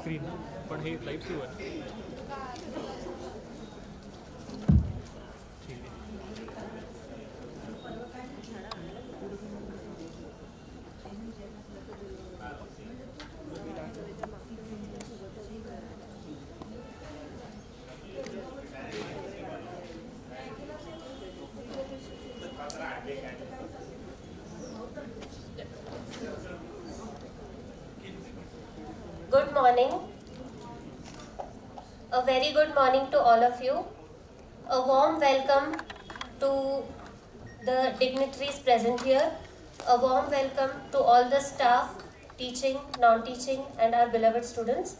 Screen पण हे live सुरू आहे. ठीक आहे. Good morning. A very good morning to all of you. A warm welcome to the dignitaries present here. A warm welcome to all the staff, teaching, non-teaching, and our beloved students.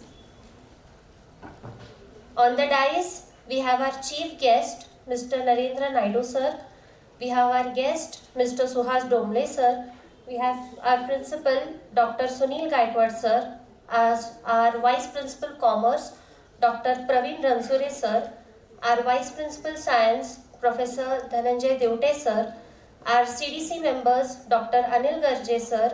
On the dais, we have our chief guest, Mr. Narendra Naidu sir. We have our guest, Mr. Suhas Domle sir. We have our principal, Dr. Sunil Gaikwad sir. As our Vice Principal Commerce, Dr. Praveen Ransure sir, our Vice Principal Science, Professor Dhananjay Devte sir, our CDC members, Dr. Anil Garje sir,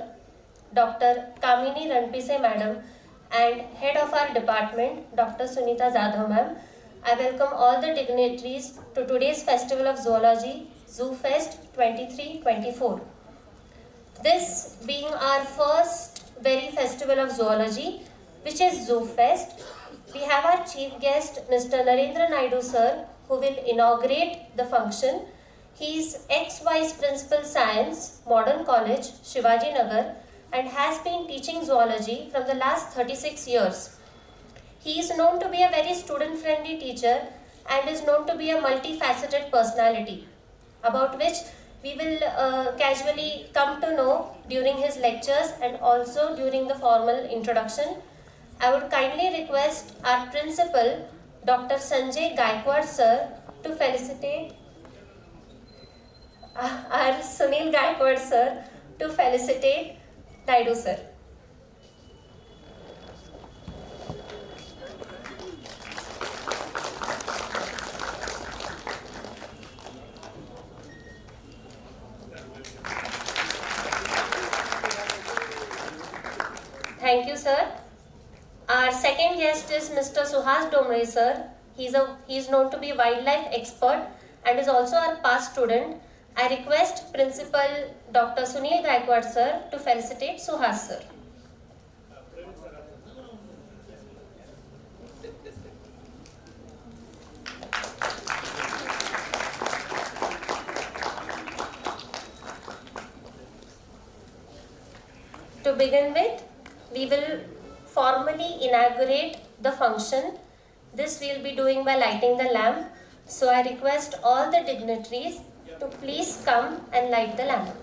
Dr. Kamini Ranpise madam, and Head of our department, Dr. Sunita Jadhav ma'am. I welcome all the dignitaries to today's Festival of Zoology, Zoo Fest 23-24. This being our first very festival of zoology, which is Zoo Fest, we have our chief guest, Mr. Narendra Naidu sir, who will inaugurate the function. He is ex-vice principal science, Modern College, Shivaji Nagar, and has been teaching zoology from the last 36 years. He is known to be a very student-friendly teacher and is known to be a multifaceted personality, about which we will casually come to know during his lectures and also during the formal introduction. I would kindly request our principal, Dr. Sanjay Gaikwad sir, to felicitate our Sunil Gaikwad sir to felicitate Naidu sir. Thank you, sir. Our second guest is Mr. Suhas Domre, sir. He is known to be a wildlife expert and is also our past student. I request Principal Dr. Sunil Gaikwad, sir, to felicitate Suhas, sir. To begin with, we will formally inaugurate the function. This we will be doing by lighting the lamp. So I request all the dignitaries to please come and light the lamp.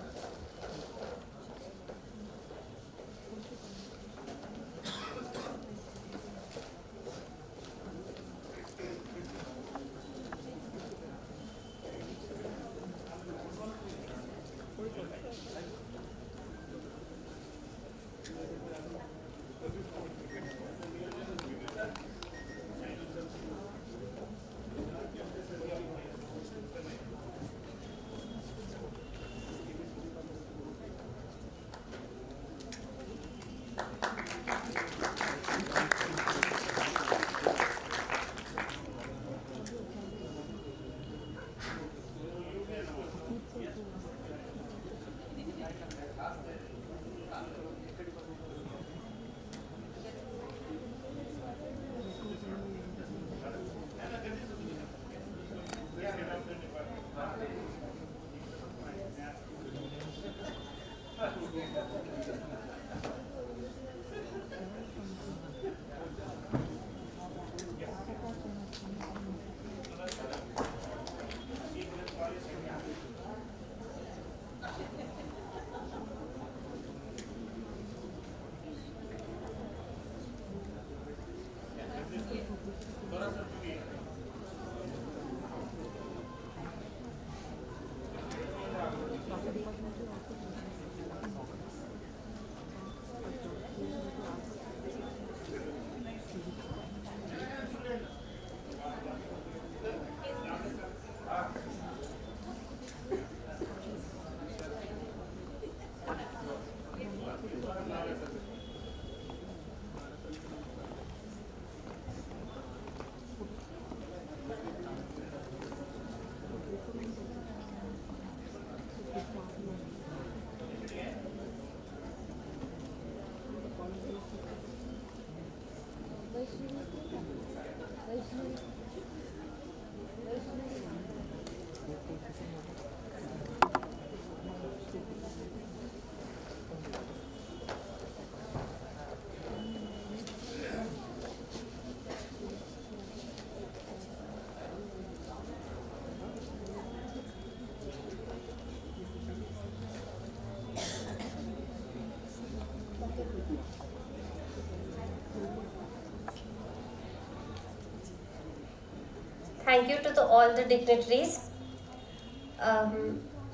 Thank you to all the dignitaries.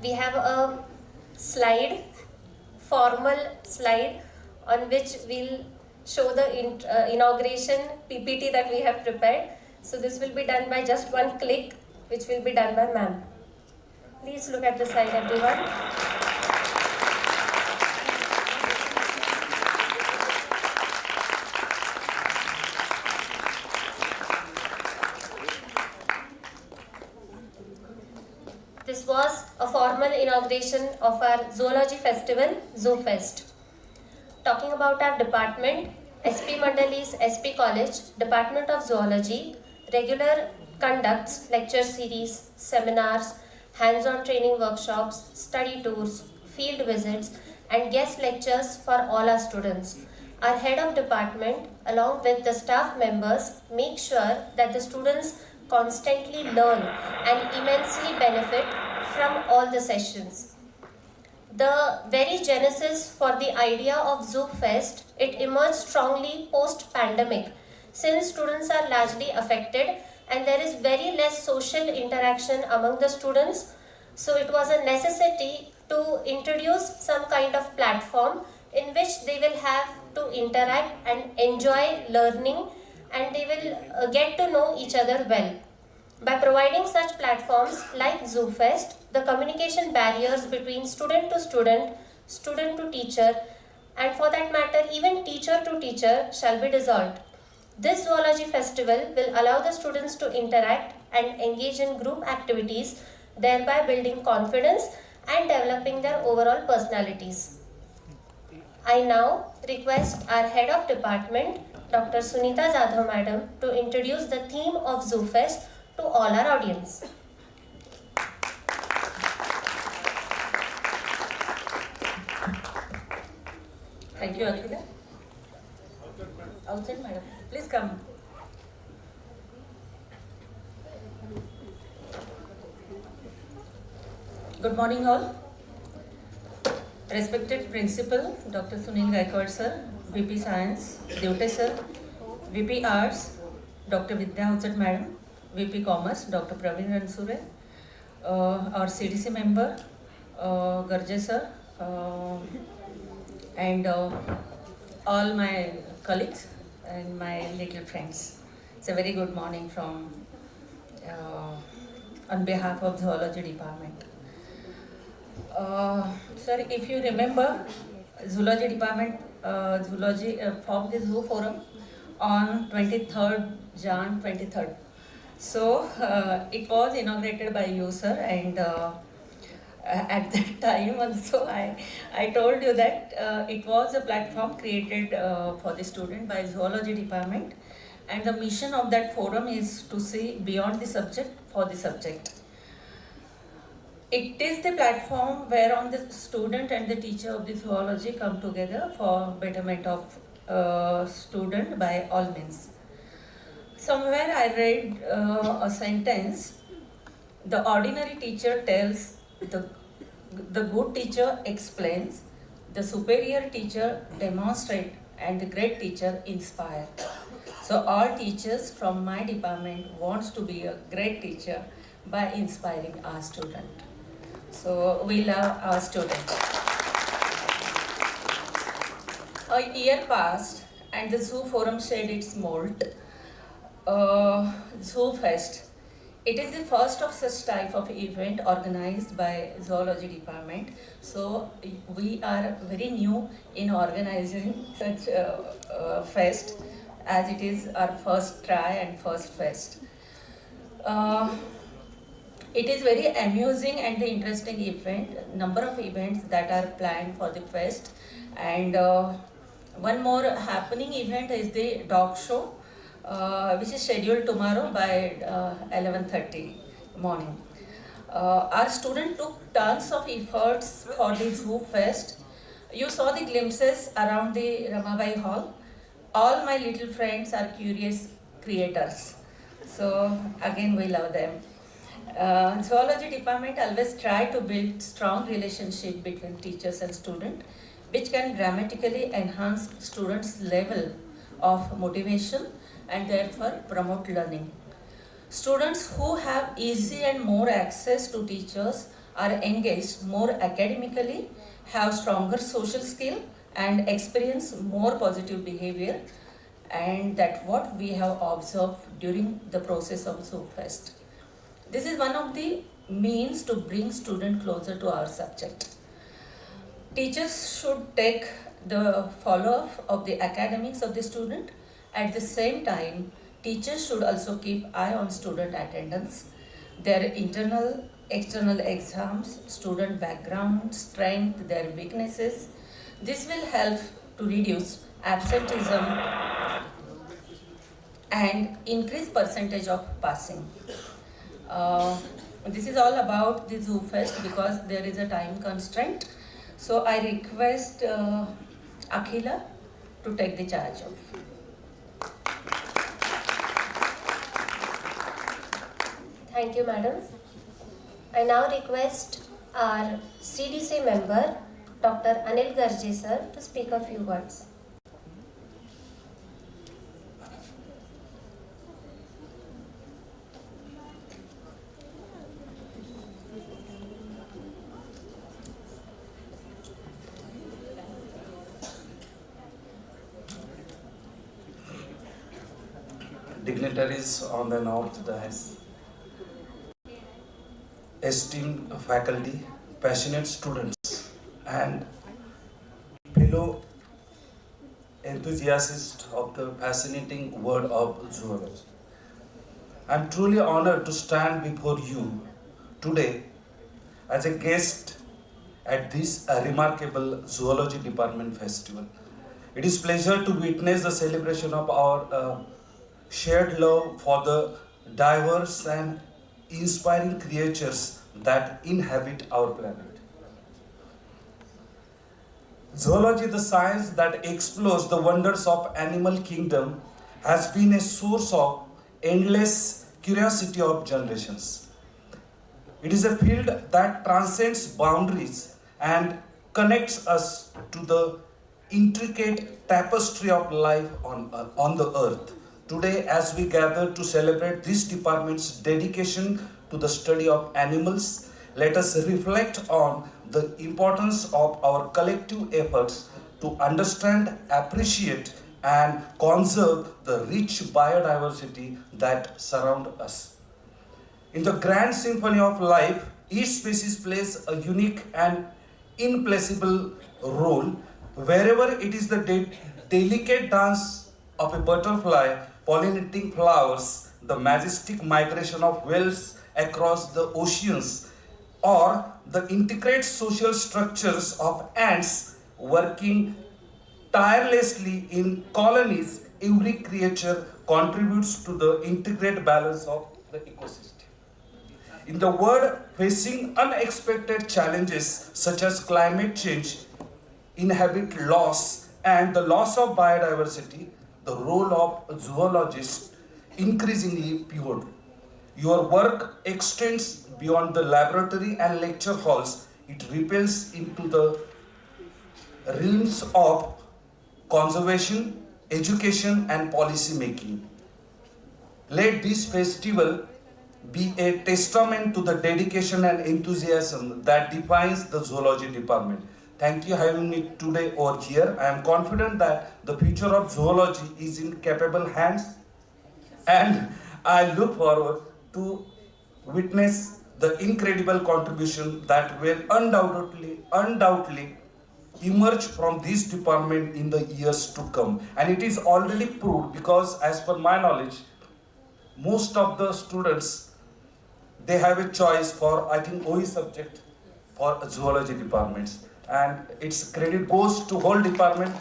We have a slide, formal slide, on which we'll show the inauguration PPT that we have prepared. So this will be done by just one click, which will be done by ma'am. Please look at the slide, everyone. This was a formal inauguration of our Zoology Festival, ZooFest. Talking about our department, SP Mandali's SP College, Department of Zoology, regular conducts lecture series, seminars, hands-on training workshops, study tours, field visits, and guest lectures for all our students. Our head of department, along with the staff members, make sure that the students constantly learn and immensely benefit from all the sessions. The very genesis for the idea of ZooFest, it emerged strongly post-pandemic, since students are largely affected and there is very less social interaction among the students. So it was a necessity to introduce some kind of platform in which they will have to interact and enjoy learning, and they will get to know each other well. By providing such platforms like ZooFest, the communication barriers between student to teacher, and for that matter even teacher to teacher shall be dissolved. This zoology festival will allow the students to interact and engage in group activities, thereby building confidence and developing their overall personalities. I now request our head of department, Dr. Sunita Jadhav Madam, to introduce the theme of ZooFest to all our audience. Thank you, Akhila. Outside, madam. Please come. Good morning, all. Respected Principal, Dr. Sunil Gaikwad, sir, VP Science, Deote, sir, VP Arts, Dr. Vidya Hujat, madam, VP Commerce, Dr. Praveen Ransure, our CDC member, Garje, sir, and all my colleagues and my little friends. It's a very good morning from on behalf of Zoology Department. Sir, if you remember, Zoology Department formed the Zoo Forum on 23rd Jan 23rd. So it was inaugurated by you, sir, and at that time also I told you that it was a platform created for the student by Zoology Department, and the mission of that forum is to see beyond the subject for the subject. It is the platform whereon the student and the teacher of the zoology come together for betterment of student by all means. Somewhere I read a sentence, the ordinary teacher tells, the good teacher explains, the superior teacher demonstrates, and the great teacher inspires. So all teachers from my department wants to be a great teacher by inspiring our student. So we love our students. A year passed and the Zoo Forum shed its mold. ZooFest. It is the first of such type of event organized by Zoology Department. So we are very new in organizing such a fest, as it is our first try and first fest. It is very amusing and the interesting event, number of events that are planned for the fest, and one more happening event is the dog show, which is scheduled tomorrow by 11:30 morning. Our student took tons of efforts for the Zoo Fest. You saw the glimpses around the Ramabai Hall. All my little friends are curious creators. So again, we love them. Zoology department always try to build strong relationship between teachers and student, which can dramatically enhance students' level of motivation and therefore promote learning. Students who have easy and more access to teachers are engaged more academically, have stronger social skill and experience more positive behavior, and that what we have observed during the process of ZooFest. This is one of the means to bring student closer to our subject. Teachers should take the follow-up of the academics of the student. At the same time, teachers should also keep eye on student attendance, their internal, external exams, student background, strength, their weaknesses. This will help to reduce absenteeism and increase percentage of passing. This is all about the Zoo Fest because there is a time constraint. So I request Akhila to take the charge of. Thank you, madam. I now request our CDC member, Dr. Anil Garje sir, to speak a few words. Dignitaries on the north dais, esteemed faculty, passionate students, and fellow enthusiasts of the fascinating world of zoology. I am truly honored to stand before you today as a guest at this remarkable zoology department festival. It is pleasure to witness the celebration of our shared love for the diverse and inspiring creatures that inhabit our planet. Zoology, the science that explores the wonders of animal kingdom, has been a source of endless curiosity of generations. It is a field that transcends boundaries and connects us to the intricate tapestry of life on the earth. Today, as we gather to celebrate this department's dedication to the study of animals, let us reflect on the importance of our collective efforts to understand, appreciate, and conserve the rich biodiversity that surround us. In the grand symphony of life, each species plays a unique and implacable role. Wherever it is the delicate dance of a butterfly pollinating flowers, the majestic migration of whales across the oceans, or the intricate social structures of ants working tirelessly in colonies, every creature contributes to the integrated balance of the ecosystem. In the world facing unexpected challenges such as climate change, inhabit loss, and the loss of biodiversity, the role of zoologists increasingly pivotal. Your work extends beyond the laboratory and lecture halls. It ripples into the realms of conservation, education, and policy making. Let this festival be a testament to the dedication and enthusiasm that defines the zoology department. Thank you for having me today over here. I am confident that the future of zoology is in capable hands, and I look forward to witness the incredible contribution that will undoubtedly emerge from this department in the years to come. And it is already proved because as per my knowledge, most of the students, they have a choice for, I think, OE subject for zoology departments. And its credit goes to whole department.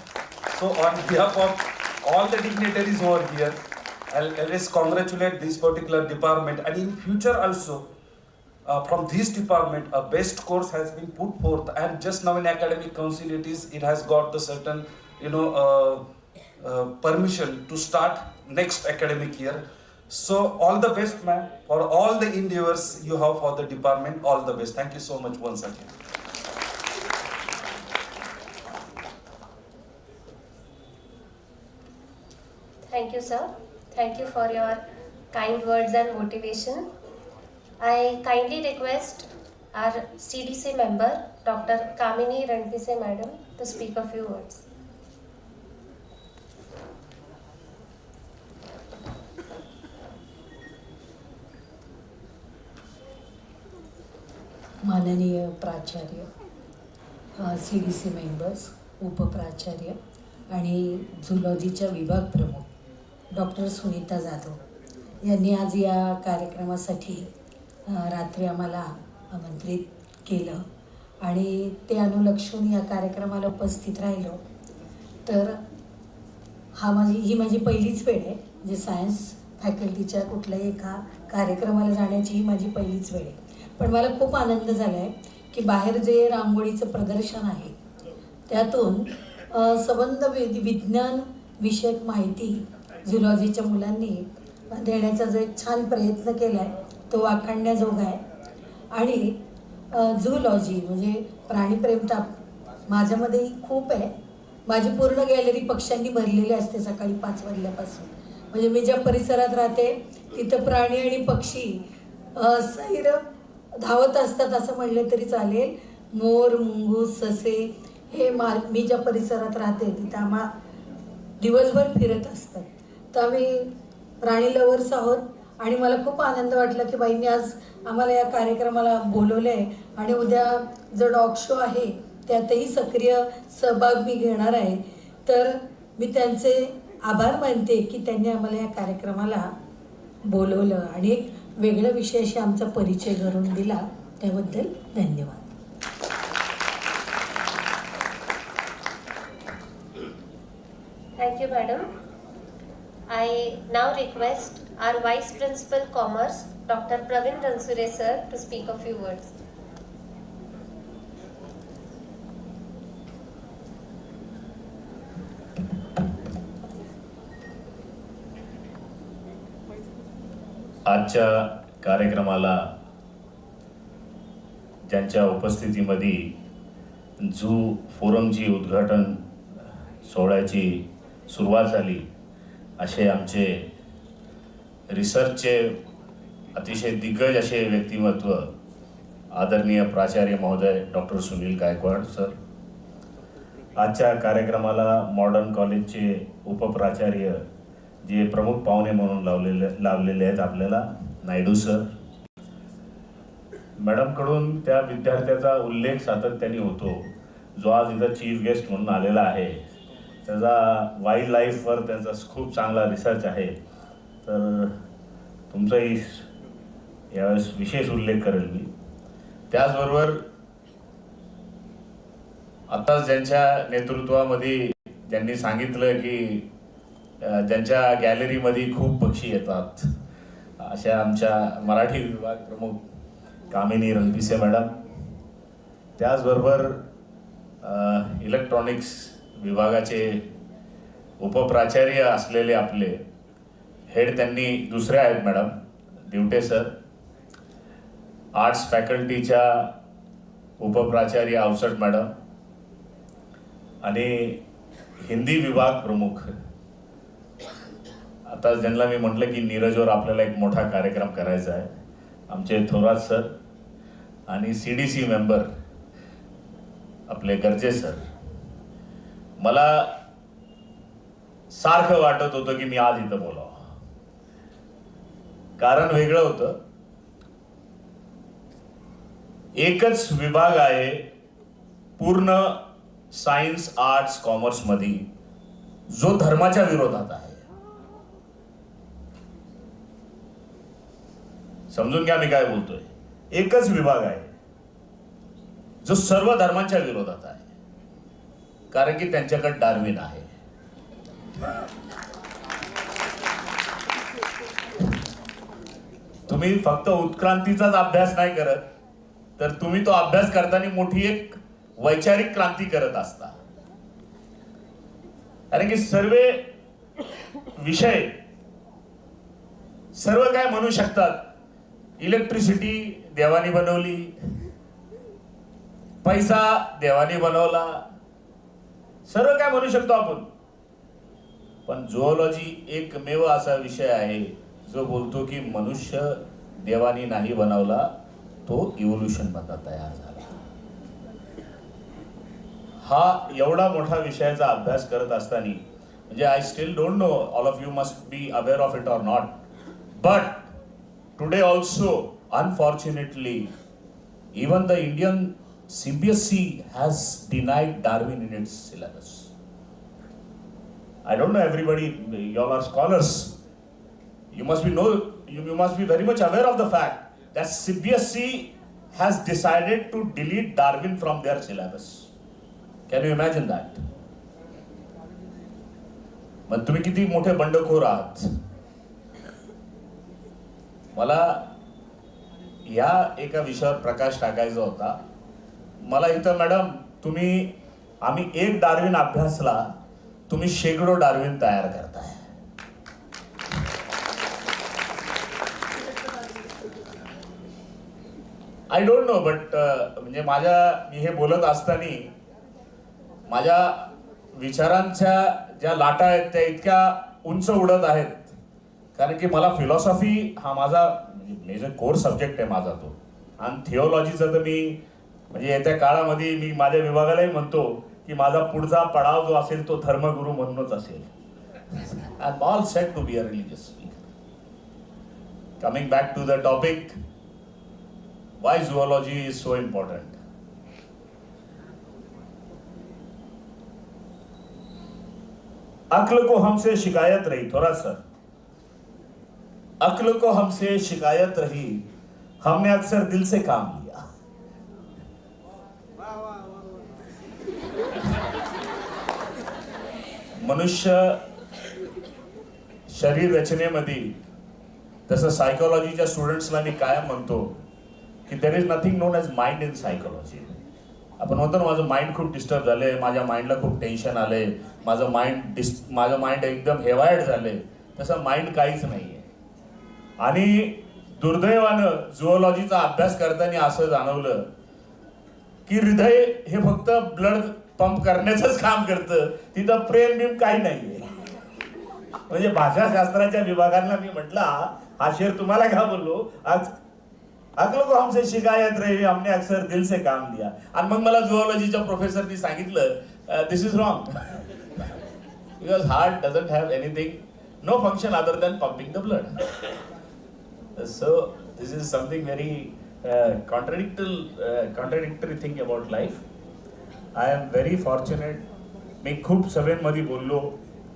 So on behalf of all the dignitaries over here, I'll always congratulate this particular department. And in future also, from this department, a best course has been put forth. And just now in academic council, it has got the certain, permission to start next academic year. So all the best, ma'am, for all the endeavors you have for the department. All the best. Thank you so much once again. Thank you, sir. Thank you for your kind words and motivation. I kindly request our CDC member, Dr. Kamini Ranpise Madam, to speak a few words. माननीय प्राचार्य, CDC members, उपप्राचार्य आणि झुलॉजीच्या विभाग प्रमुख doctor Sunita Jadhav यांनी आज या कार्यक्रमासाठी रात्री आम्हाला आमंत्रित केलं आणि ते अनुलक्षून या कार्यक्रमाला उपस्थित राहिलो. तर ही माझी पहिलीच वेळ आहे, म्हणजे सायन्स फॅकल्टीच्या कुठल्याही एका कार्यक्रमाला जाण्याची ही माझी पहिलीच वेळ आहे. पण मला खूप आनंद झाला आहे की बाहेर जे रांगोळीचं प्रदर्शन आहे त्यातून संबंध विज्ञान विषयक माहिती झुलॉजीच्या मुलांनी देण्याचा जो एक छान प्रयत्न केला आहे तो वाखाणण्याजोगा आहे. आणि झुलॉजी म्हणजे प्राणीप्रेमता माझ्यामध्येही खूप आहे. माझी पूर्ण गॅलरी पक्ष्यांनी भरलेली असते सकाळी 5 वाजल्यापासून. म्हणजे मी ज्या परिसरात राहते तिथं प्राणी आणि पक्षी सैर धावत असतात असं म्हणलं तरी चालेल. मोर, मुंगूस, ससे हे मी ज्या परिसरात राहते तिथं दिवसभर फिरत असतात. तर आम्ही प्राणी लवर्स आहोत आणि मला खूप आनंद वाटला की बाईंनी आज आम्हाला या कार्यक्रमाला बोलवलं आहे आणि उद्या जो डॉग शो आहे त्यातही सक्रिय सहभाग मी घेणार आहे. तर मी त्यांचे आभार मानते की त्यांनी आम्हाला या कार्यक्रमाला बोलवलं आणि एक वेगळ्या विषयाशी आमचा परिचय करून दिला, त्याबद्दल धन्यवाद. Thank you, madam. I now request our Vice Principal Commerce, Dr. Pravin Ransure sir, to speak a few words. आजच्या कार्यक्रमाला ज्यांच्या उपस्थितीमध्ये झू फोरमची उद्घाटन सोहळ्याची सुरुवात झाली असे आमचे रिसर्चचे अतिशय दिग्गज असे व्यक्तिमत्व आदरणीय प्राचार्य महोदय डॉक्टर सुनील गायकवाड सर, आजच्या कार्यक्रमाला मॉडर्न कॉलेजचे उपप्राचार्य जे प्रमुख पाहुणे म्हणून लावलेले आहेत आपल्याला नायडू सर, मॅडमकडून त्या विद्यार्थ्याचा उल्लेख सातत्याने होतो जो आज इथं चीफ गेस्ट म्हणून आलेला आहे. त्याचा वाईल्ड लाईफवर त्याचा खूप चांगला रिसर्च आहे. तर तुमचाही यावेळेस विशेष उल्लेख करेल मी. त्याचबरोबर आत्ताच ज्यांच्या नेतृत्वामध्ये ज्यांनी सांगितलं की ज्यांच्या गॅलरीमध्ये खूप पक्षी येतात अशा आमच्या मराठी विभाग प्रमुख कामिनी रणपिसे मॅडम, त्याचबरोबर इलेक्ट्रॉनिक्स विभागाचे उपप्राचार्य असलेले आपले हेड त्यांनी दुसरे आहेत madam Divate sir, arts फॅकल्टीच्या उपप्राचार्य अवसट madam आणि हिंदी विभाग प्रमुख, आता ज्यांना मी म्हटलं की नीरजवर आपल्याला एक मोठा कार्यक्रम करायचा आहे, आमचे थोरात सर आणि CDC मेंबर आपले गरजे सर. मला सारखं वाटत होतं की मी आज इथं बोलावं, कारण वेगळं होतं. एकच विभाग आहे पूर्ण सायन्स आर्ट्स कॉमर्स मध्ये जो धर्माच्या विरोधात आहे. समजून घ्या मी काय बोलतोय. एकच विभाग आहे जो सर्व धर्मांच्या विरोधात आहे, कारण की त्यांच्याकडे डार्विन आहे. तुम्ही फक्त उत्क्रांतीचाच अभ्यास नाही करत, तर तुम्ही तो अभ्यास करताना मोठी एक वैचारिक क्रांती करत असता. कारण की सर्व विषय सर्व काय म्हणू शकतात. इलेक्ट्रिसिटी देवानी बनवली, पैसा देवानी बनवला, सर्व काय म्हणू शकतो आपण. पण झुऑलॉजी एकमेव असा विषय आहे जो बोलतो की मनुष्य देवानी नाही बनवला, तो इव्होल्युशन मधला तयार झाला. हा एवढा मोठा विषयाचा अभ्यास करत असताना म्हणजे I still don't know, all of you must be aware of it or not, but today also unfortunately even the Indian CBSE has denied Darwin in its syllabus. I don't know, everybody, you all are scholars. You must be very much aware of the fact that CBSE has decided to delete Darwin from their syllabus. Can you imagine that? मग तुम्ही किती मोठे बंडखोर आहात. मला या एका विषयावर प्रकाश टाकायचा होता. मला इथं मॅडम आम्ही एक डार्विन अभ्यासला, तुम्ही शेकडो डार्विन तयार करताय. आय डोंट नो, बट म्हणजे मी हे बोलत असताना माझ्या विचारांच्या ज्या लाटा आहेत त्या इतक्या उंच उडत आहेत, कारण की मला फिलॉसॉफी हा माझा मेजर कोर सब्जेक्ट आहे माझा तो. आणि थिओलॉजीचं तर मी म्हणजे येत्या काळामध्ये मी माझ्या विभागालाही म्हणतो की माझा पुढचा पडाव जो असेल तो धर्मगुरू म्हणूनच असेल. I am all set to be a religious speaker. Coming back to the topic, why zoology is so important. अक्ल को हमसे शिकायत रही, थोड़ा सर. अक्ल को हमसे शिकायत रही, हमने अक्सर दिल से काम लिया. मनुष्य शरीर रचनेमध्ये तसं सायकोलॉजीच्या स्टुडंट्सला मी कायम म्हणतो की there is nothing known as mind in psychology. आपण म्हणतो ना, माझं माइंड खूप डिस्टर्ब झालंय, माझ्या माइंडला खूप टेन्शन आलंय, माझं माइंड एकदम हेवायड झालंय. तसं माइंड काहीच नाहीये. आणि दुर्दैवानं झुओलॉजीचा अभ्यास करताना असं जाणवलं की हृदय हे फक्त ब्लड पंप करण्याचंच काम करतं, तिथं प्रेम बिम काही नाहीये. म्हणजे भाषाशास्त्राच्या विभागांना मी म्हटला हा शेर तुम्हाला का बोललो, आज अक्ल को हमसे शिकायत रही, हमने अक्सर दिल से काम लिया. आणि मग मला झुओलॉजीच्या प्रोफेसरनी सांगितलं this is wrong, because heart doesn't have anything, no function other than pumping the blood. So this is something very contradictory thing about life. I am very fortunate. मी खूप सभेमध्ये बोललो,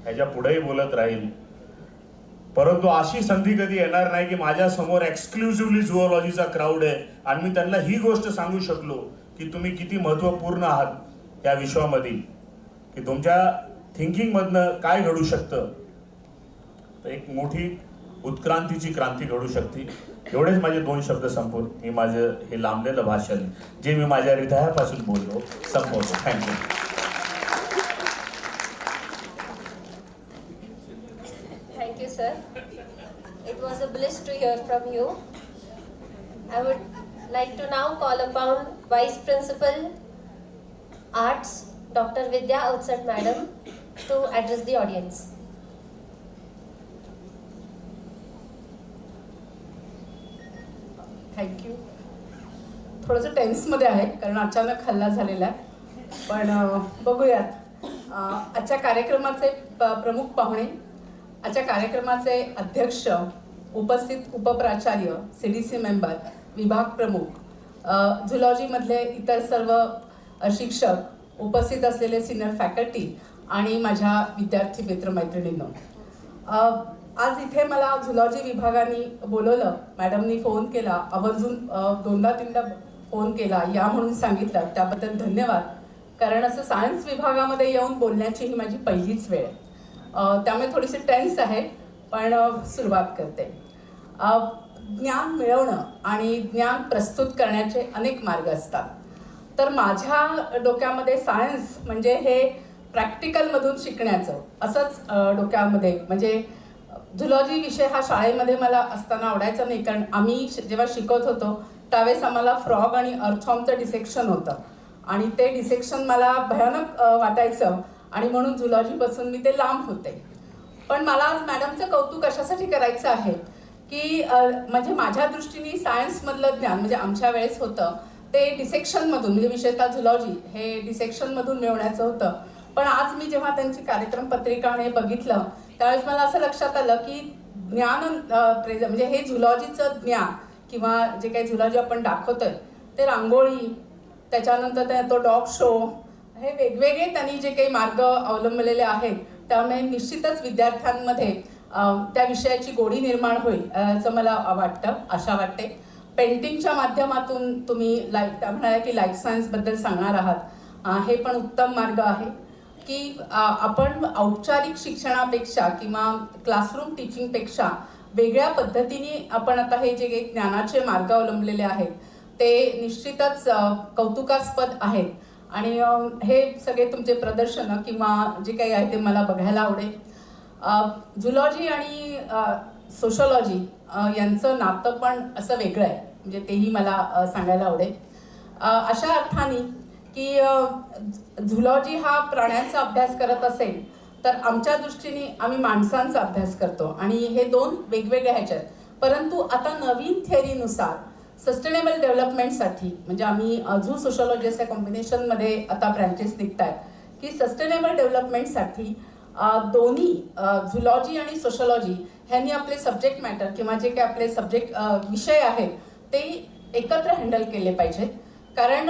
ह्याच्या पुढेही बोलत राहील, परंतु अशी संधी कधी येणार नाही की माझ्या समोर एक्सक्लुसिव्हली झुओलॉजीचा क्राऊड आहे आणि मी त्यांना ही गोष्ट सांगू शकलो की तुम्ही किती महत्त्वपूर्ण आहात या विश्वामध्ये, की तुमच्या थिंकिंगमधनं काय घडू शकतं. तर एक मोठी उत्क्रांतीची क्रांती घडू शकते. एवढेच माझे 2 शब्द संपवून मी माझं हे लांबलेलं भाषण जे मी माझ्या हृदयापासून बोललो संपवतो. Thank you. Thank you, sir. It was a bliss to hear from you. I would like to now call upon Vice Principal Arts, Dr. Vidya Outsat Madam, to address the audience. Thank you. थोडंसं टेन्समध्ये आहे कारण अचानक हल्ला झालेला आहे, पण बघूयात. आजच्या कार्यक्रमाचे प्रमुख पाहुणे, आजच्या कार्यक्रमाचे अध्यक्ष, उपस्थित उपप्राचार्य, CDC मेंबर, विभाग प्रमुख, झुलॉजीमधले इतर सर्व शिक्षक, उपस्थित असलेले सिनियर फॅकल्टी आणि माझ्या विद्यार्थी मित्रमैत्रिणींनो. आज इथे मला झुलॉजी विभागाने बोलवलं. मॅडमनी फोन केला, आवर्जून 2-3दा फोन केला, या म्हणून सांगितलं, त्याबद्दल धन्यवाद. कारण असं सायन्स विभागामध्ये येऊन बोलण्याची ही माझी पहिलीच वेळ आहे, त्यामुळे थोडीशी टेन्स आहे, पण सुरुवात करते. ज्ञान मिळवणं आणि ज्ञान प्रस्तुत करण्याचे अनेक मार्ग असतात. तर माझ्या डोक्यामध्ये सायन्स म्हणजे हे प्रॅक्टिकलमधून शिकण्याचं असंच डोक्यामध्ये, म्हणजे झुलॉजी विषय हा शाळेमध्ये मला असताना आवडायचा नाही, कारण आम्ही जेव्हा शिकत होतो त्यावेळेस आम्हाला फ्रॉग आणि अर्थवॉर्मचं डिसेक्शन होतं आणि ते डिसेक्शन मला भयानक वाटायचं आणि म्हणून झुलॉजीपासून मी ते लांब होते. पण मला आज मॅडमचं कौतुक अशासाठी करायचं आहे की म्हणजे माझ्या दृष्टीने सायन्समधलं ज्ञान म्हणजे आमच्या वेळेस होतं ते डिसेक्शनमधून, म्हणजे विशेषतः झुलॉजी हे डिसेक्शनमधून मिळवण्याचं होतं. पण आज मी जेव्हा त्यांची कार्यक्रम पत्रिका आणि हे बघितलं त्यावेळेस मला असं लक्षात आलं की ज्ञान म्हणजे हे झुलॉजीचं ज्ञान किंवा जे काही झुलॉजी आपण दाखवतोय ते रांगोळी, त्याच्यानंतर तो डॉग शो, हे वेगवेगळे त्यांनी जे काही मार्ग अवलंबलेले आहेत त्यामुळे निश्चितच विद्यार्थ्यांमध्ये त्या विषयाची गोडी निर्माण होईल असं मला वाटतं, आशा वाटते. पेंटिंगच्या माध्यमातून तुम्ही त्या म्हणाल्या की लाईफ सायन्सबद्दल सांगणार आहात, हे पण उत्तम मार्ग आहे की आपण औपचारिक शिक्षणापेक्षा किंवा क्लासरूम टीचिंगपेक्षा वेगळ्या पद्धतीने आपण आता हे जे काही ज्ञानाचे मार्ग अवलंबलेले आहेत ते निश्चितच कौतुकास्पद आहेत. आणि हे सगळे तुमचे प्रदर्शनं किंवा जे काही आहे ते मला बघायला आवडेल. झुलॉजी आणि सोशॉलॉजी यांचं नातं पण असं वेगळं आहे, म्हणजे तेही मला सांगायला आवडेल. अशा अर्थाने की झुलॉजी हा प्राण्यांचा अभ्यास करत असेल तर आमच्या दृष्टीने आम्ही माणसांचा अभ्यास करतो आणि हे दोन वेगवेगळे ह्याच्यात. परंतु आता नवीन थिअरीनुसार सस्टेनेबल डेव्हलपमेंटसाठी म्हणजे आम्ही झू सोशॉलॉजी अशा कॉम्बिनेशनमध्ये आता ब्रँचेस निघत आहेत की सस्टेनेबल डेव्हलपमेंटसाठी दोन्ही झुलॉजी आणि सोशॉलॉजी ह्यांनी आपले सब्जेक्ट मॅटर किंवा जे काही आपले सब्जेक्ट विषय आहेत ते एकत्र हँडल केले पाहिजेत. कारण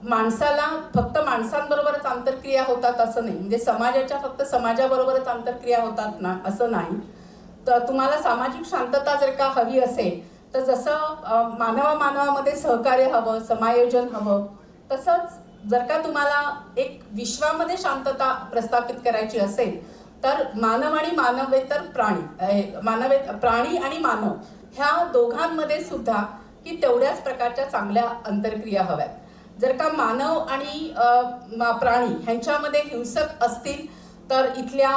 माणसाला फक्त माणसांबरोबरच आंतरक्रिया होतात असं नाही, म्हणजे समाजाच्या फक्त समाजाबरोबरच आंतरक्रिया होतात ना असं नाही. तर तुम्हाला सामाजिक शांतता जर का हवी असेल तर जसं मानवामध्ये सहकार्य हवं, समायोजन हवं, तसंच जर का तुम्हाला एक विश्वामध्ये शांतता प्रस्थापित करायची असेल तर मानव आणि मानवेतर प्राणी आणि मानव ह्या दोघांमध्ये सुद्धा की तेवढ्याच प्रकारच्या चांगल्या अंतरक्रिया हव्यात. जर का मानव आणि प्राणी ह्यांच्यामध्ये हिंसक असतील तर इथल्या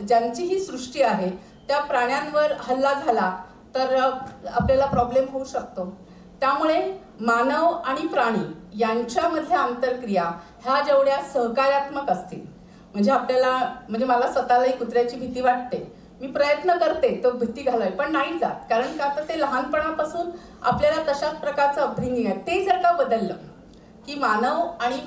ज्यांची ही सृष्टी आहे त्या प्राण्यांवर हल्ला झाला तर आपल्याला प्रॉब्लेम होऊ शकतो. त्यामुळे मानव आणि प्राणी यांच्यामधल्या आंतरक्रिया ह्या जेवढ्या सहकार्यात्मक असतील, म्हणजे आपल्याला म्हणजे मला स्वतःलाही कुत्र्याची भीती वाटते, मी प्रयत्न करते तो भीती घालावी पण नाही जात, कारण का तर ते लहानपणापासून आपल्याला तशाच प्रकारचं अपब्रिंगिंग आहे. ते जर का बदललं की मानव आणि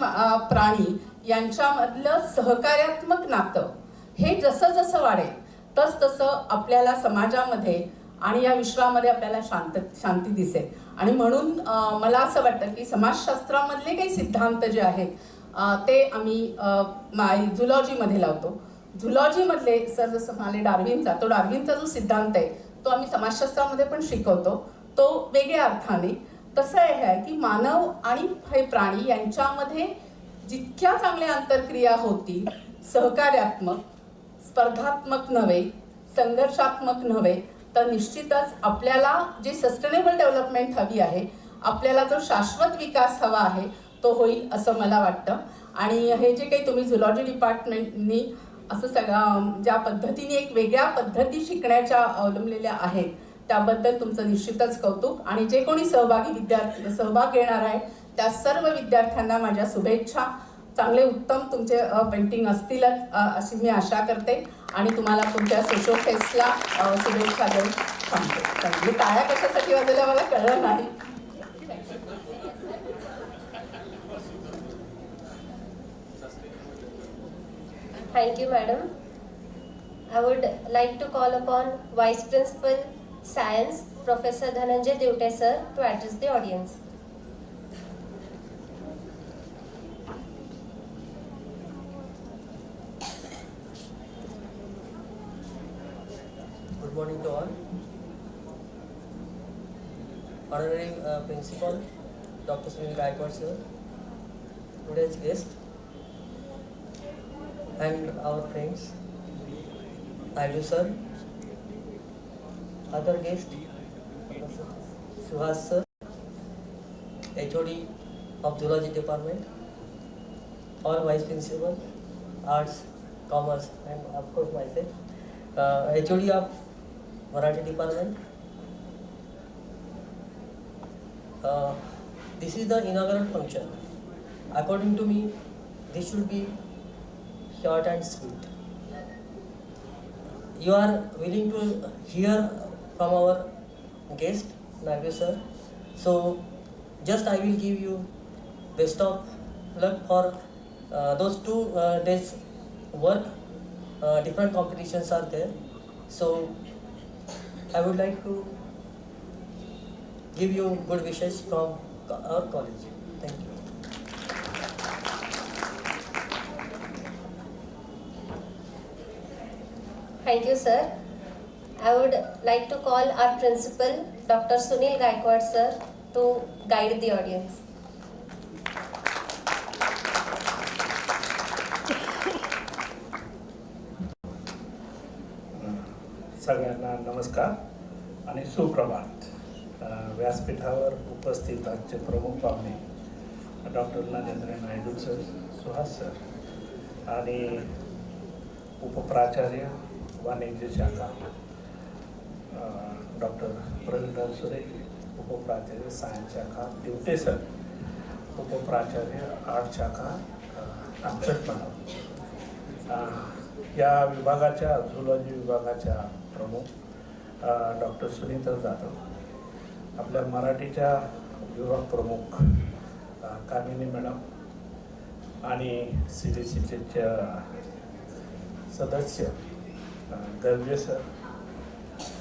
प्राणी यांच्यामधलं सहकार्यात्मक नातं हे जसं जसं वाढेल तसं आपल्याला समाजामध्ये आणि या विश्वामध्ये आपल्याला शांती दिसेल. आणि म्हणून मला असं वाटतं की समाजशास्त्रामधले काही सिद्धांत जे आहेत ते आम्ही झुलॉजीमध्ये लावतो. झुलॉजीमधले सर जसं म्हणाले डार्विनचा जो सिद्धांत आहे तो आम्ही समाजशास्त्रामध्ये पण शिकवतो, तो वेगळ्या अर्थाने. तसं आहे की मानव आणि हे प्राणी यांच्यामध्ये जितक्या चांगल्या आंतरक्रिया होतील, सहकार्यात्मक, स्पर्धात्मक नव्हे, संघर्षात्मक नव्हे, तर निश्चितच आपल्याला जी सस्टेनेबल डेव्हलपमेंट हवी आहे, आपल्याला जो शाश्वत विकास हवा आहे तो होईल असं मला वाटतं. आणि हे जे काही तुम्ही झुलॉजी डिपार्टमेंटनी असं ज्या पद्धतीने एक वेगळ्या पद्धती शिकण्याच्या अवलंबलेल्या आहेत त्याबद्दल तुमचं निश्चितच कौतुक. आणि जे कोणी सहभाग घेणार आहे त्या सर्व विद्यार्थ्यांना माझ्या शुभेच्छा. चांगले उत्तम तुमचे पेंटिंग असतीलच अशी मी आशा करते आणि तुम्हाला तुमच्या सोशो फेस्टला शुभेच्छा देऊन थांबते. मी टाळ्या कशासाठी वाजवल्या मला कळलं नाही. Thank you, madam. I would like to call upon Vice Principal Science, Professor Dhananjay Devte sir, to address the audience. Good morning to all. Honorary Principal, Dr. Sunil Gaikwad sir, today's guest, and our friends, Naidu sir, other guest, Suhas sir, HOD of Zoology Department, all Vice Principal, Arts, Commerce, and of course myself, HOD of Marathi Department. This is the inaugural function. According to me, this should be short and sweet. You are willing to hear from our guest, Naidu sir. So, just I will give you best of luck for those 2 days work. Different competitions are there. So, I would like to give you good wishes from our college. Thank you. Thank you, sir. I would like to call our principal, Dr. Sunil Gaikwad, sir, to guide the audience. सगळ्यांना नमस्कार आणि सुप्रभात. व्यासपीठावर उपस्थित आजचे प्रमुख पाहुणे doctor Narendra Naidu sir, Suhas sir आणि उपप्राचार्य वाणिज्य शाखा डॉक्टर प्रवीण सुरे, उपप्राचार्य सायन्स शाखा दिवटे सर, उपप्राचार्य आर्ट शाखा आमचट मॅडम, या विभागाच्या झुलॉजी विभागाच्या प्रमुख डॉक्टर सुनीता जाधव, आपल्या मराठीच्या विभाग प्रमुख कामिनी मॅडम आणि CDCच्या सदस्य गरजे सर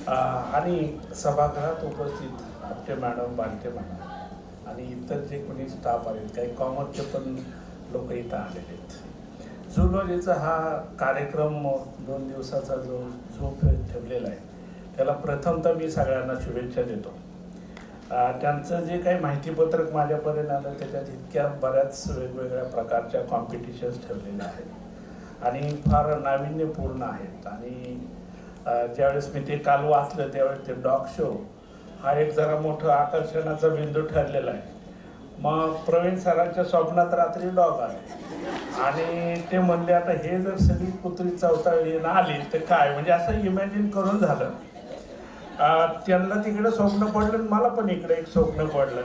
आणि सभागृहात उपस्थित आपटे मॅडम, बालटे मॅडम आणि इतर जे कोणी स्टाफ आहेत, काही कॉमर्सचे पण लोक इथं आलेले आहेत. झुलॉजीचा हा कार्यक्रम 2 दिवसाचा जो ठेवलेला आहे त्याला प्रथमतः मी सगळ्यांना शुभेच्छा देतो. त्यांचं जे काही माहितीपत्रक माझ्यापर्यंत आलं त्याच्यात इतक्या बऱ्याच वेगवेगळ्या प्रकारच्या कॉम्पिटिशन्स ठेवलेल्या आहेत आणि फार नाविन्यपूर्ण आहेत. आणि ज्यावेळेस मी ते काल वाचलं त्यावेळेस ते डॉग शो हा एक जरा मोठं आकर्षणाचा बिंदू ठरलेला आहे. मग प्रवीण सरांच्या स्वप्नात रात्री डॉग आले आणि ते म्हणले आता हे जर सगळी कुत्री चवताळली ना आली तर काय, म्हणजे असं इमॅजिन करून झालं. त्यांना तिकडे स्वप्न पडलं, मला पण इकडे एक स्वप्न पडलं.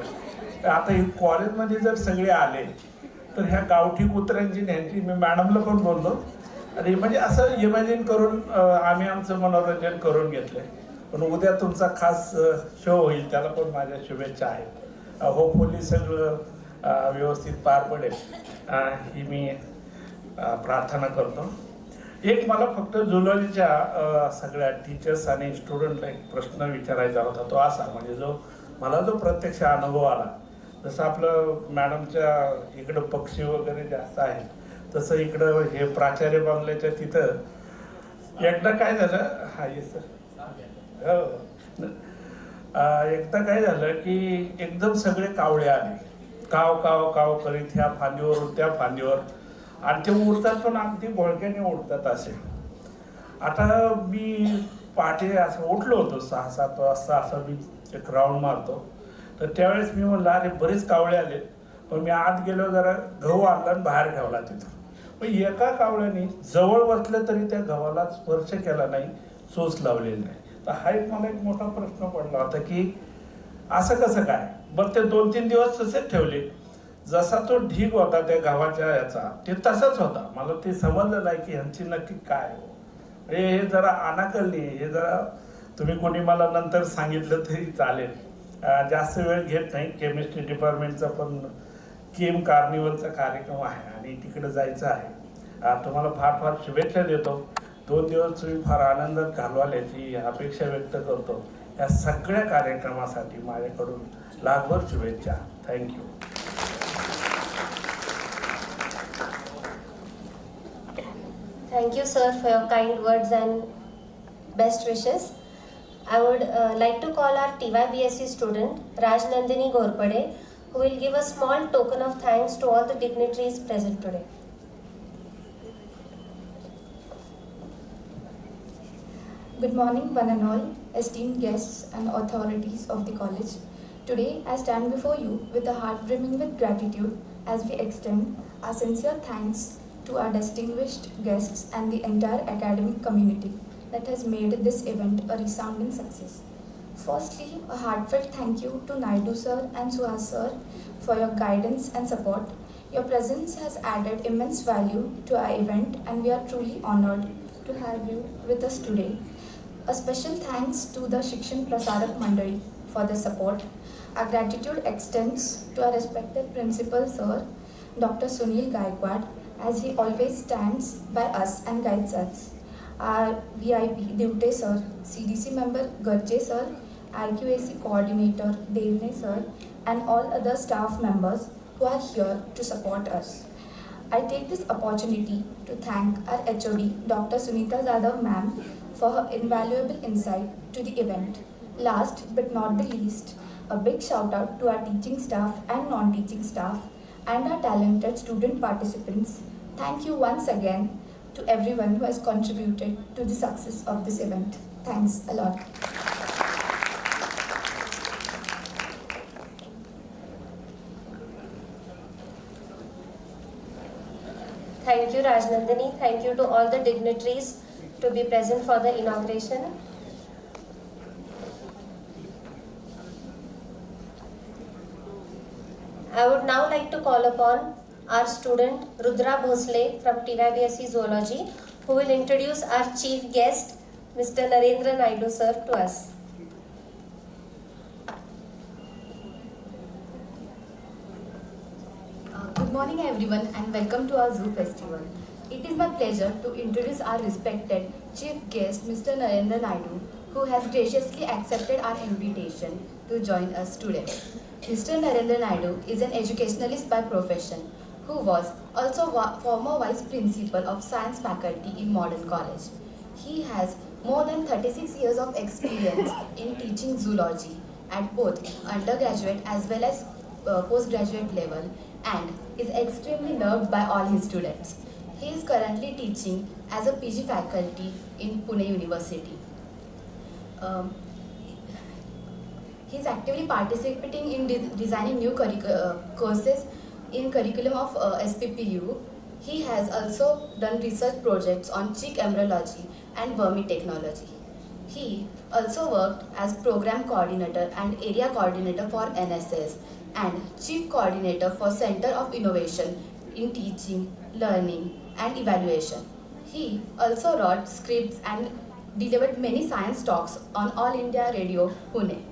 आता कॉलेजमध्ये जर सगळे आले तर ह्या गावठी कुत्र्यांची न्यांची मी मॅडमला पण बोललो आणि म्हणजे असं इमॅजिन करून आम्ही आमचं मनोरंजन करून घेतलं. पण उद्या तुमचा खास शो होईल, त्याला पण माझ्या शुभेच्छा आहेत. होपफुली सगळं व्यवस्थित पार पडेल ही मी प्रार्थना करतो. एक मला फक्त झुलॉजीच्या सगळ्या टीचर्स आणि स्टुडंटला एक प्रश्न विचारायचा होता. तो असा, म्हणजे मला जो प्रत्यक्ष अनुभव आला, जसं आपलं मॅडमच्या इकडं पक्षी वगैरे जास्त आहेत तसं इकडं हे प्राचार्य बंगल्याच्या तिथं एकदा काय झालं, हा येस सर, हो, एकदा काय झालं की एकदम सगळे कावळे आले, काव काव काव करीत ह्या फांदीवरून त्या फांदीवर, आणि ते उडतात पण अगदी भोळक्याने उडतात असे. आता मी पहाटे असं उठलो होतो 6-7 वाजता, असं मी एक राऊंड मारतो, तर त्यावेळेस मी म्हणलं अरे बरेच कावळे आले. पण मी आत गेलो, जरा गहू आणला आणि बाहेर ठेवला तिथं. पण एका कावळ्याने जवळ बसलं तरी त्या गव्हाला स्पर्श केला नाही, चोच लावलेली नाही. तर हा एक मला एक मोठा प्रश्न पडला होता की असं कसं काय. बरं ते 2-3 दिवस तसेच ठेवले. जसा तो ढीग होता त्या गावाच्या याचा ते तसाच होता. मला ते समजलं नाही की ह्यांची नक्की काय. हे जरा अनाकलनी, हे जरा तुम्ही कोणी मला नंतर सांगितलं तरी चालेल. जास्त वेळ घेत नाही. केमिस्ट्री डिपार्टमेंटचा पण केम कार्निवलचा कार्यक्रम आहे आणि तिकडे जायचं आहे. तुम्हाला फार फार शुभेच्छा देतो. 2 दिवस तुम्ही फार आनंदात घालवाल याची अपेक्षा व्यक्त करतो. या सगळ्या कार्यक्रमासाठी माझ्याकडून लाखभर शुभेच्छा. Thank you. Thank you, sir, for your kind words and best wishes. I would like to call our TYBSc student, Raj Nandini Ghorpade, who will give a small token of thanks to all the dignitaries present today. Good morning, one and all, esteemed guests and authorities of the college. Today, I stand before you with a heart brimming with gratitude as we extend our sincere thanks to our distinguished guests and the entire academic community that has made this event a resounding success. Firstly, a heartfelt thank you to Naidu sir and Suhas sir for your guidance and support. Your presence has added immense value to our event and we are truly honored to have you with us today. A special thanks to the Shikshan Prasarak Mandali for the support. Our gratitude extends to our respected principal sir, Dr. Sunil Gaikwad, as he always stands by us and guides us. Our VIP Divte sir, CDC member Garje sir, IQAC coordinator Devne sir, and all other staff members who are here to support us. I take this opportunity to thank our HOD, Dr. Sunita Zadav ma'am, for her invaluable insight to the event. Last but not the least, a big shout out to our teaching staff and non-teaching staff and our talented student participants. Thank you once again to everyone who has contributed to the success of this event. Thanks a lot. Thank you, Rajnandini. Thank you to all the dignitaries to be present for the inauguration. I would now like to call upon our student Rudra Bhosle from TYBSC Zoology, who will introduce our chief guest, Mr. Narendra Naidu sir, to us. Good morning everyone and welcome to our Zoo Festival. It is my pleasure to introduce our respected chief guest Mr. Narendra Naidu, who has graciously accepted our invitation to join us today. Mr. Narendra Naidu is an educationalist by profession who was also former vice principal of science faculty in Modern College. He has more than 36 years of experience in teaching zoology at both undergraduate as well as postgraduate level and is extremely loved by all his students. He is currently teaching as a PG faculty in Pune University. He is actively participating in designing new courses in curriculum of SPPU. He has also done research projects on chick embryology and vermitechnology. He also worked as program coordinator and area coordinator for NSS and chief coordinator for Center of Innovation in Teaching, Learning and Evaluation. He also wrote scripts and delivered many science talks on All India Radio, Pune.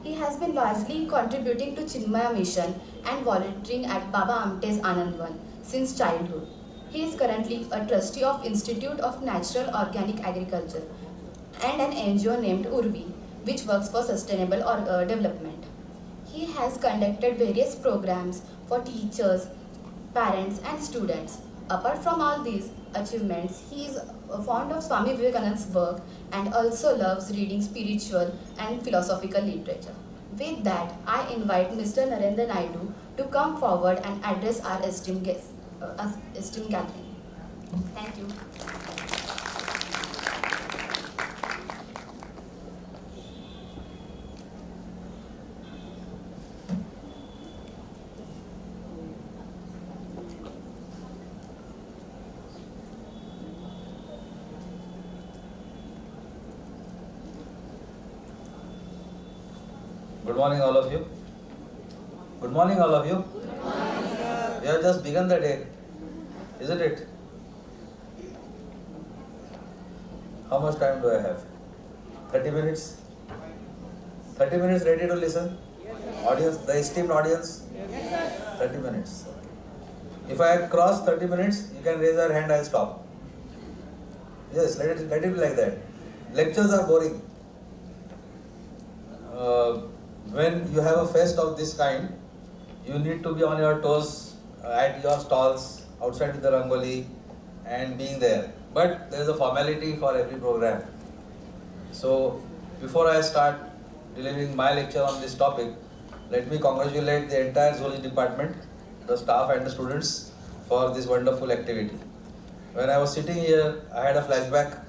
He has been largely contributing to Chinmaya Mission and volunteering at Baba Amte's Anandvan since childhood. He is currently a trustee of Institute of Natural Organic Agriculture and an NGO named Urvi, which works for sustainable development. He has conducted various programs for teachers, parents and students. Apart from all these achievements, he is fond of Swami Vivekananda's work and also loves reading spiritual and philosophical literature. With that, I invite Mr. Narendra Naidu to come forward and address our esteemed guests, esteemed gathering. Thank you. Good morning, all of you. Good morning, all of you. Good morning, sir. We have just begun the day, isn't it? How much time do I have? 30 minutes? 30 minutes ready to listen? Yes, audience, the esteemed audience? Yes, 30 minutes. If I cross 30 minutes, you can raise your hand, I'll stop. Yes, let it be like that. Lectures are boring. When you have a fest of this kind, you need to be on your toes at your stalls, outside with the rangoli and being there. But there is a formality for every program. So before I start delivering my lecture on this topic, let me congratulate the entire zoology department, the staff and the students for this wonderful activity. When I was sitting here, I had a flashback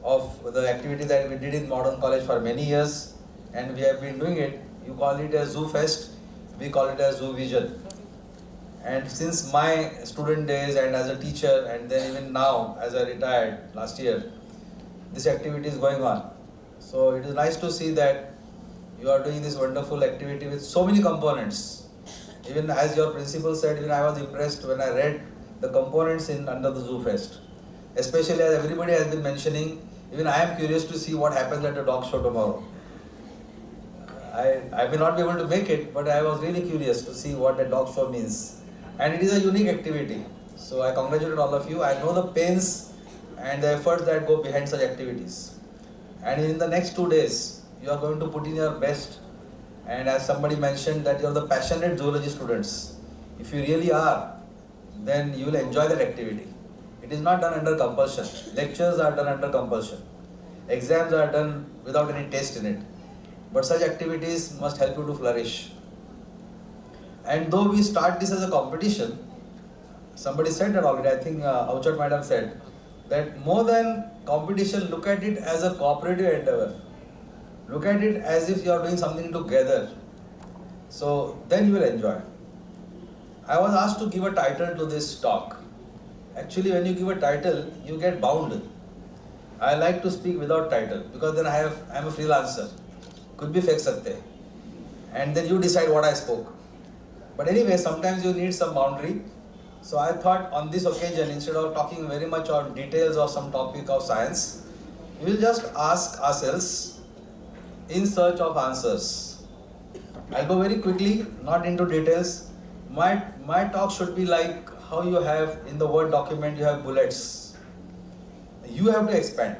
of the activity that we did in Modern College for many years, and we have been doing it. You call it a Zoo Fest, we call it a Zoo Vision. And since my student days and as a teacher, and then even now as I retired last year, this activity is going on. So it is nice to see that you are doing this wonderful activity with so many components. Even as your principal said, even I was impressed when I read the components under the Zoo Fest. Especially as everybody has been mentioning, Even I am curious to see what happens at the dog show tomorrow. I may not be able to make it, but I was really curious to see what the dog show means. And it is a unique activity. So I congratulate all of you. I know the pains and the efforts that go behind such activities. And in the next 2 days, you are going to put in your best. And as somebody mentioned that you are the passionate zoology students. If you really are, then you will enjoy that activity. It is not done under compulsion. Lectures are done under compulsion. Exams are done without any taste in it. But such activities must help you to flourish. And though we start this as a competition, somebody said that already, I think Auchat madam said, that more than competition, look at it as a cooperative endeavor. Look at it as if you are doing something together. So then you will enjoy. I was asked to give a title to this talk. Actually, when you give a title, you get bound. I like to speak without title because then I am a freelancer. Could be fake sakte. And then you decide what I spoke. But anyway, sometimes you need some boundary. So I thought on this occasion, instead of talking very much on details of some topic of science, we will just ask ourselves in search of answers. I'll go very quickly, not into details. My talk should be like how you have in the Word document, you have bullets. You have to expand.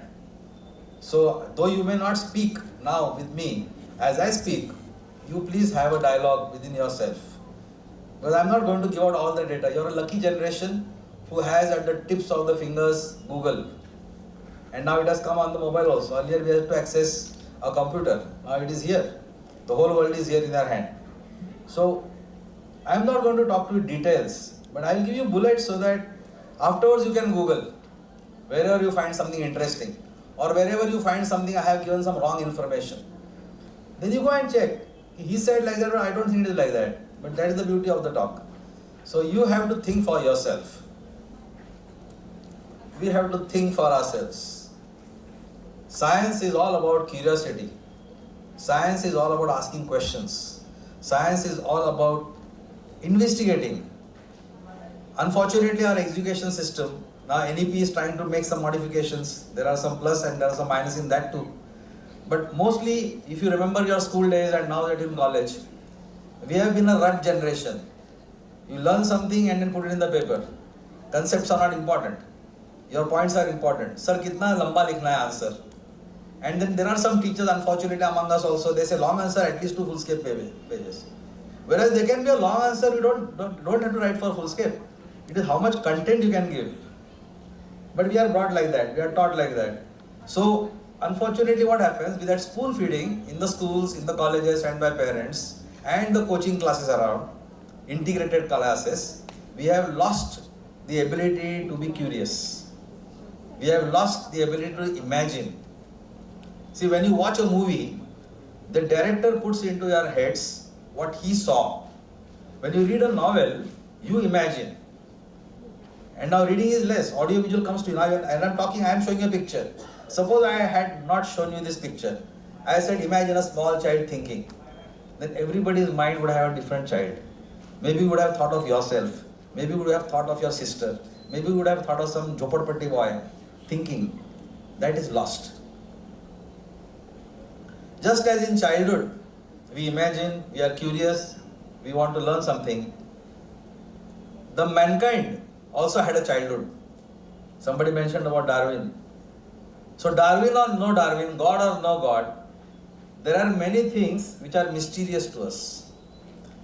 So though you may not speak now with me, as I speak, you please have a dialogue within yourself. Because I'm not going to give out all the data. You're a lucky generation who has at the tips of the fingers Google. And now it has come on the mobile also. Earlier we had to access a computer. Now it is here. The whole world is here in our hand. So I'm not going to talk to you details, but I'll give you bullets so that afterwards you can Google wherever you find something interesting or wherever you find something I have given some wrong information. Then you go and check. He said like that, but I don't think it is like that. But that is the beauty of the talk. So you have to think for yourself. We have to think for ourselves. Science is all about curiosity. Science is all about asking questions. Science is all about investigating. Unfortunately, our education system, now NEP is trying to make some modifications. There are some plus and there are some minus in that too. But mostly, if you remember your school days and now that you're in college, we have been a rut generation. You learn something and then put it in the paper. Concepts are not important. Your points are important. Sir, kitna lamba likhna hai answer? And then there are some teachers, unfortunately among us also, they say long answer at least 2 full-scape pages. Whereas there can be a long answer, we don't have to write for full-scape. It is how much content you can give. But we are brought like that, we are taught like that. So, unfortunately what happens with that spoon feeding in the schools, in the colleges and by parents, and the coaching classes around, integrated classes, we have lost the ability to be curious. We have lost the ability to imagine. See, when you watch a movie, the director puts into your heads what he saw. When you read a novel, you imagine. And now reading is less, audio visual comes to you. Now, and I am showing you a picture. Suppose I had not shown you this picture. I said, imagine a small child thinking. Then everybody's mind would have a different child. Maybe you would have thought of yourself. Maybe you would have thought of your sister. Maybe you would have thought of some jhoppadpatti boy thinking. That is lost. Just as in childhood, we imagine, we are curious, we want to learn something. The mankind also had a childhood. Somebody mentioned about Darwin. So Darwin or no Darwin, God or no God, there are many things which are mysterious to us.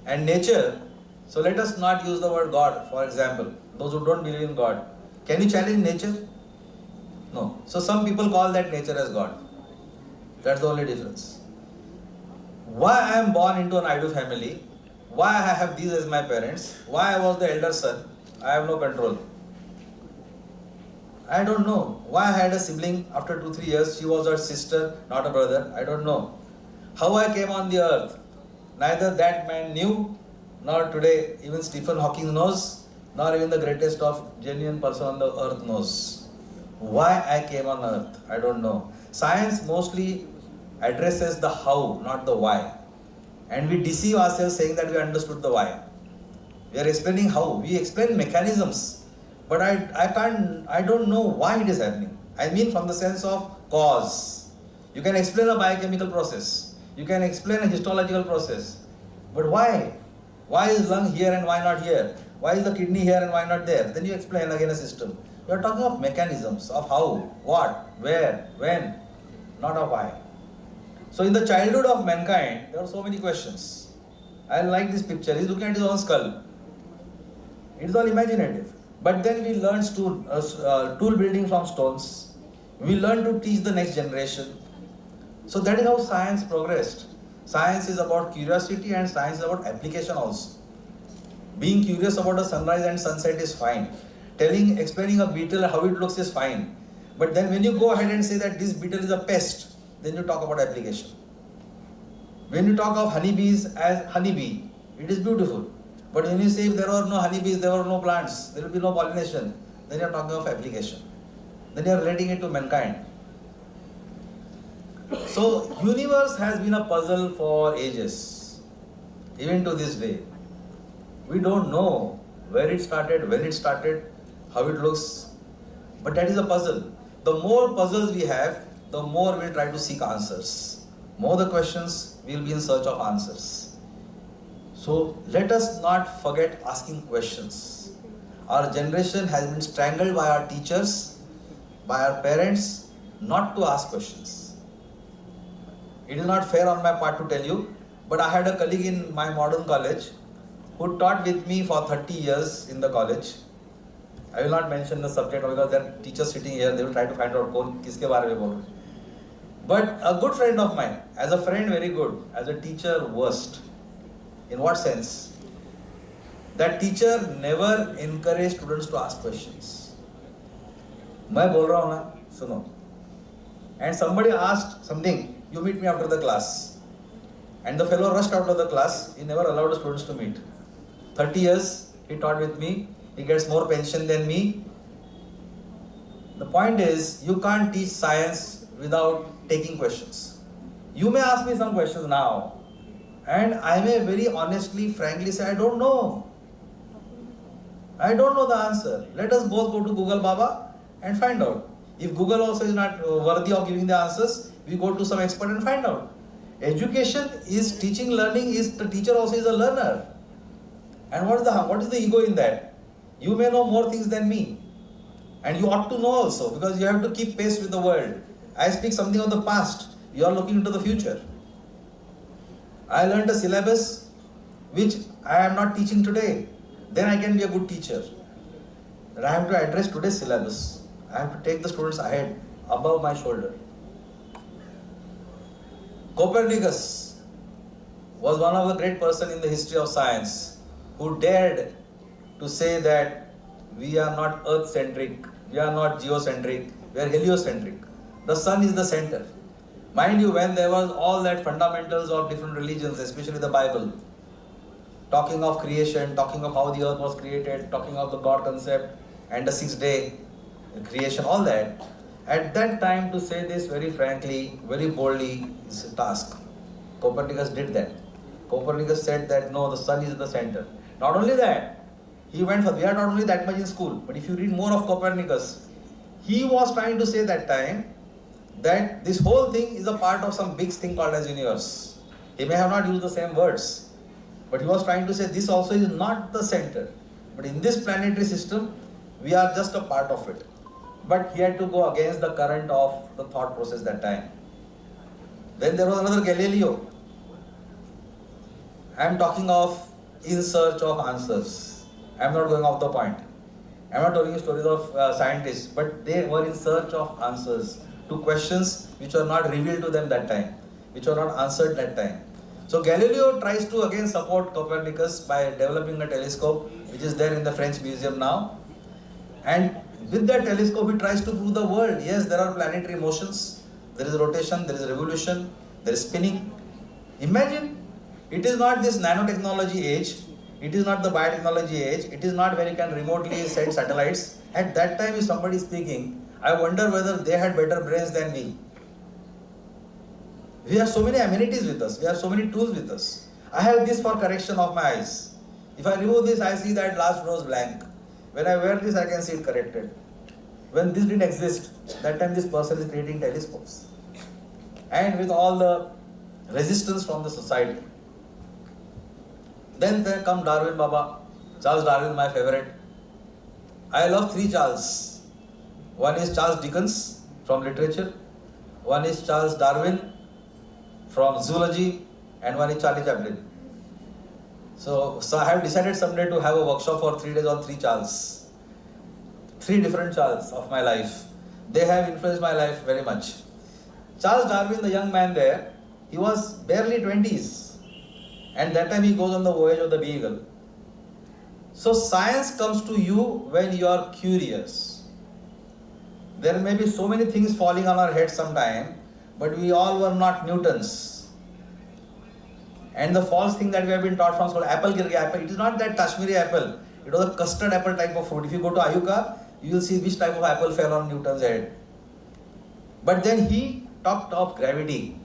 And nature, so let us not use the word God, for example. Those who don't believe in God. Can you challenge nature? No. So some people call that nature as God. That's the only difference. Why I am born into an Naidu family, why I have these as my parents, why I was the elder son, I have no control. I don't know. Why I had a sibling after 2-3 years, she was a sister, not a brother, I don't know. How I came on the earth, neither that man knew, nor today even Stephen Hawking knows, nor even the greatest of genuine person on the earth knows. Why I came on earth, I don't know. Science mostly addresses the how, not the why. And we deceive ourselves saying that we understood the why. We are explaining how. We explain mechanisms. But I don't know why it is happening. I mean from the sense of cause. You can explain a biochemical process. You can explain a histological process. But why? Why is lung here and why not here? Why is the kidney here and why not there? Then you explain again a system. You are talking of mechanisms, of how, what, where, when, not of why. So in the childhood of mankind, there are so many questions. I like this picture. He's looking at his own skull. It is all imaginative. But then we learn tool building from stones. We learn to teach the next generation. So that is how science progressed. Science is about curiosity and science is about application also. Being curious about a sunrise and sunset is fine. Explaining a beetle how it looks is fine. But then when you go ahead and say that this beetle is a pest, then you talk about application. When you talk of honeybees as honeybee, it is beautiful. But when you say if there were no honeybees, there were no plants, there will be no pollination, then you are talking of application. Then you are relating it to mankind. So, universe has been a puzzle for ages, even to this day. We don't know where it started, when it started, how it looks, but that is a puzzle. The more puzzles we have, the more we'll try to seek answers. More the questions, we'll be in search of answers. So let us not forget asking questions. Our generation has been strangled by our teachers, by our parents, not to ask questions. It is not fair on my part to tell you, but I had a colleague in my modern college who taught with me for 30 years in the college. I will not mention the subject because there are teachers sitting here, they will try to find out kiske baare mein bol rahe. But a good friend of mine, as a friend very good, as a teacher worst. In what sense? That teacher never encouraged students to ask questions. मैं बोल रहा हूँ ना, सुनो. And somebody asked something, you meet me after the class. And the fellow rushed out of the class, he never allowed the students to meet. 30 years he taught with me, he gets more pension than me. The point is, you can't teach science without taking questions. You may ask me some questions now, and I may very honestly, frankly say, I don't know. I don't know the answer. Let us both go to Google Baba and find out. If Google also is not worthy of giving the answers, we go to some expert and find out. Education is teaching, learning is the teacher also is a learner. And what is the ego in that? You may know more things than me. And you ought to know also, because you have to keep pace with the world. I speak something of the past. You are looking into the future. I learned a syllabus which I am not teaching today. Then I can be a good teacher. But I have to address today's syllabus. I have to take the students ahead, above my shoulder. Copernicus was one of the great persons in the history of science who dared to say that we are not earth-centric, we are not geocentric, we are heliocentric. The sun is the center. Mind you, when there was all that fundamentals of different religions, especially the Bible, talking of creation, talking of how the earth was created, talking of the God concept and the 6-day creation, all that, at that time to say this very frankly, very boldly is a task. Copernicus did that. Copernicus said that no, the sun is the center. Not only that, he went for, we are not only that much in school, but if you read more of Copernicus, he was trying to say that time that this whole thing is a part of some big thing called as universe. He may have not used the same words, but he was trying to say this also is not the center. But in this planetary system, we are just a part of it. But he had to go against the current of the thought process that time. Then there was another Galileo. I am talking of in search of answers. I am not going off the point. I am not telling you stories of scientists, but they were in search of answers to questions which were not revealed to them that time, which were not answered that time. So Galileo tries to again support Copernicus by developing a telescope which is there in the French Museum now. And with that telescope he tries to prove the world. Yes, there are planetary motions, there is rotation, there is revolution, there is spinning. Imagine, it is not this nanotechnology age, it is not the biotechnology age, it is not where you can remotely send satellites. At that time if somebody is speaking, I wonder whether they had better brains than me. We have so many amenities with us, we have so many tools with us. I have this for correction of my eyes. If I remove this, I see that last row is blank. When I wear this, I can see it corrected. when this didn't exist, that time this person is creating telescopes. And with all the resistance from the society. Then there come Darwin Baba. Charles Darwin, my favorite. I love three Charles. One is Charles Dickens from literature, one is Charles Darwin from zoology, and one is Charlie Chaplin. So I have decided someday to have a workshop for 3 days on three Charles. Three different Charles of my life. They have influenced my life very much. Charles Darwin, the young man there, he was barely 20s. And that time he goes on the voyage of the Beagle. So science comes to you when you are curious. There may be so many things falling on our heads sometime, but we all were not Newtons. And the false thing that we have been taught from school, apple gir gaya, apple. It is not that Kashmiri apple. It was a custard apple type of fruit. If you go to Ayuka, you will see which type of apple fell on Newton's head. But then he talked of gravity.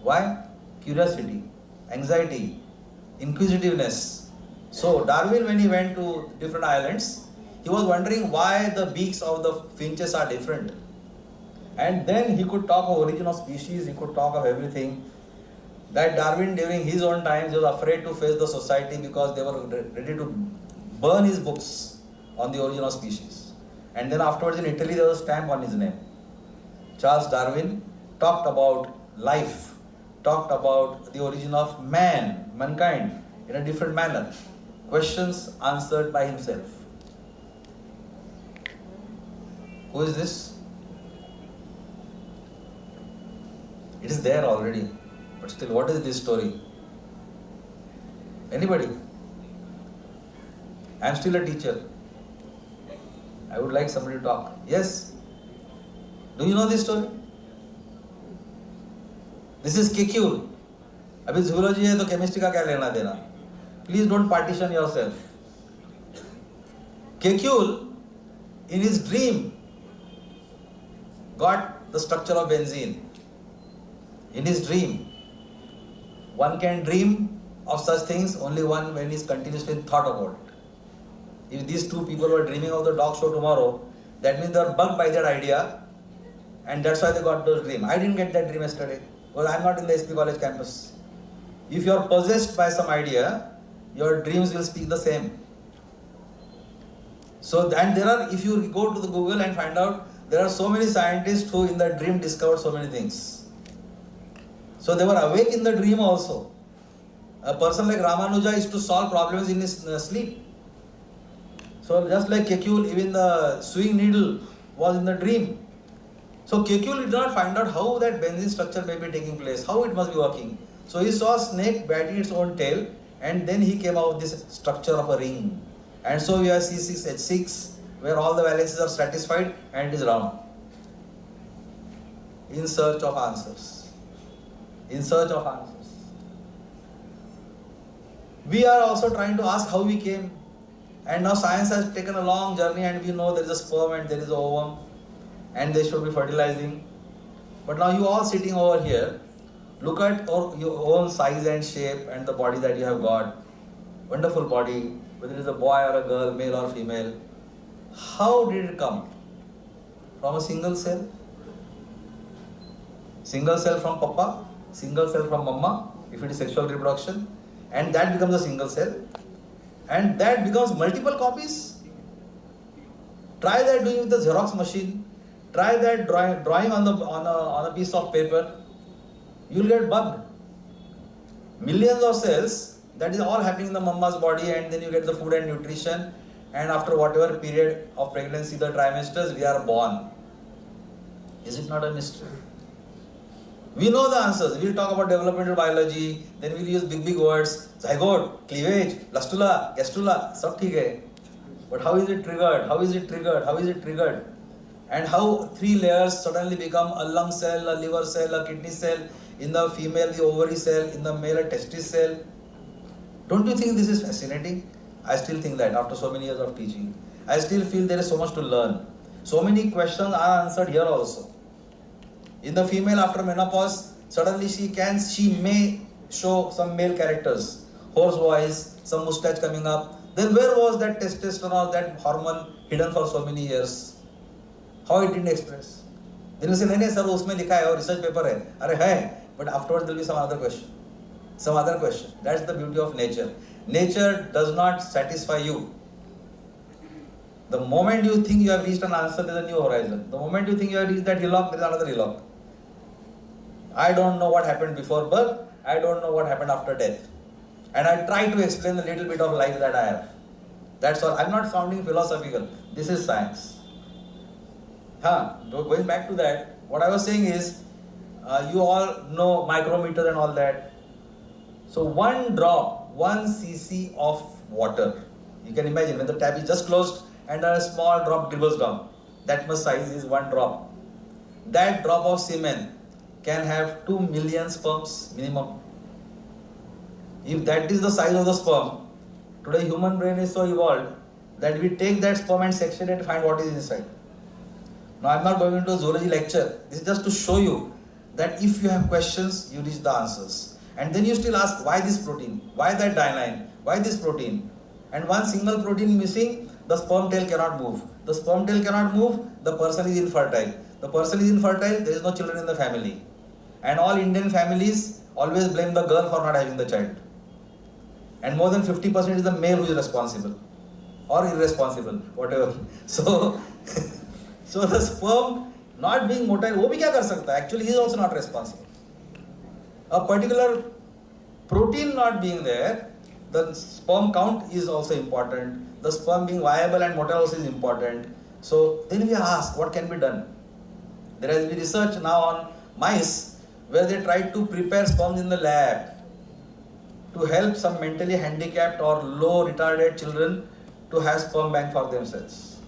Why? Curiosity, anxiety, inquisitiveness. So Darwin, when he went to different islands, he was wondering why the beaks of the finches are different. And then he could talk of origin of species, he could talk of everything. That Darwin during his own times, he was afraid to face the society because they were ready to burn his books on the origin of species. And then afterwards in Italy there was a stamp on his name. Charles Darwin talked about life, talked about the origin of mankind in a different manner. Questions answered by himself. Who is this? It is there already. But still, what is this story? Anybody? I am still a teacher. I would like somebody to talk. Yes? Do you know this story? This is Kekule. अभी zoology है तो chemistry का क्या लेना देना? Please don't partition yourself. Kekule, in his dream, got the structure of benzene. In his dream. One can dream of such things only one when he is continuously in thought about it. If these two people were dreaming of the dog show tomorrow, that means they are bugged by that idea, and that's why they got those dreams. I didn't get that dream yesterday because I am not in the SP College campus. If you are possessed by some idea, your dreams will speak the same. So, and there are, if you go to the Google and find out, there are so many scientists who in the dream discovered so many things. So they were awake in the dream also. A person like Ramanuja is to solve problems in his sleep. So just like Kekule, even the sewing needle was in the dream. So Kekule did not find out how that benzene structure may be taking place, how it must be working. So he saw a snake biting its own tail, and then he came out with this structure of a ring. And so we have C6H6, where all the valences are satisfied and it is round. In search of answers. In search of answers. We are also trying to ask how we came. And now science has taken a long journey and we know there is a sperm and there is an ovum and they should be fertilizing. But now you all sitting over here, look at your own size and shape and the body that you have got. Wonderful body, whether it is a boy or a girl, male or female. How did it come? From a single cell? Single cell from papa? Single cell from mama, if it is sexual reproduction, and that becomes a single cell, and that becomes multiple copies. Try that doing with the Xerox machine. Try that drawing on a piece of paper. You will get bugged. Millions of cells. That is all happening in the mama's body, and then you get the food and nutrition. And after whatever period of pregnancy, the trimesters, we are born. Is it not a mystery? We know the answers. We'll talk about developmental biology, then we'll use big words. Zygote, cleavage, blastula, gastrula, sab theek hai. But how is it triggered? How is it triggered? How is it triggered? And how 3 layers suddenly become a lung cell, a liver cell, a kidney cell, in the female the ovary cell, in the male a testis cell. Don't you think this is fascinating? I still think that after so many years of teaching. I still feel there is so much to learn. So many questions are answered here also. In the female after menopause, suddenly she may show some male characters, hoarse voice, some moustache coming up. Then where was that testosterone, that hormone hidden for so many years? How it didn't express? Then you say, नहीं नहीं sir, उसमें लिखा है और research paper है. अरे है, but afterwards there will be some other question. Some other question. That's the beauty of nature. Nature does not satisfy you. The moment you think you have reached an answer, there is a new horizon. The moment you think you have reached that hillock, there is another hillock. I don't know what happened before birth. I don't know what happened after death. And I try to explain a little bit of life that I have. That's all. I'm not sounding philosophical. This is science. Going back to that, what I was saying is, you all know micrometer and all that. So one drop, 1 cc of water. You can imagine when the tap is just closed and a small drop dribbles down. That much size is one drop. That drop of semen can have 2 million sperms minimum. If that is the size of the sperm, today human brain is so evolved that we take that sperm and section it and find what is inside. Now I'm not going into a zoology lecture. This is just to show you that if you have questions, you reach the answers. And then you still ask, why this protein? Why that dynein? Why this protein? And one single protein missing, the sperm tail cannot move. The sperm tail cannot move, the person is infertile. The person is infertile, there is no children in the family. And all Indian families always blame the girl for not having the child. And more than 50% is the male who is responsible. Or irresponsible, whatever. So, so the sperm not being motile, वो भी क्या कर सकता है? Actually he is also not responsible. A particular protein not being there, the sperm count is also important. The sperm being viable and motile also is important. So then we ask, what can be done? There has been research now on mice where they tried to prepare sperms in the lab to help some mentally handicapped or low retarded children to have sperm bank for themselves.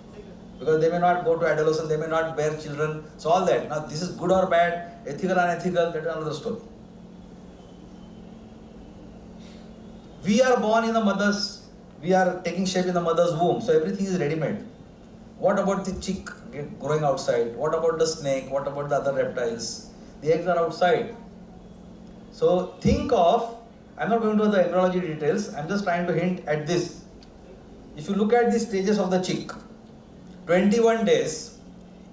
Because they may not go to adolescence, they may not bear children, so all that. Now this is good or bad, ethical or unethical, that is another story. We are born in the mother's, we are taking shape in the mother's womb, so everything is ready-made. What about the chick growing outside? What about the snake? What about the other reptiles? The eggs are outside. So think of, I'm not going to the embryology details, I'm just trying to hint at this. If you look at the stages of the chick, 21 days,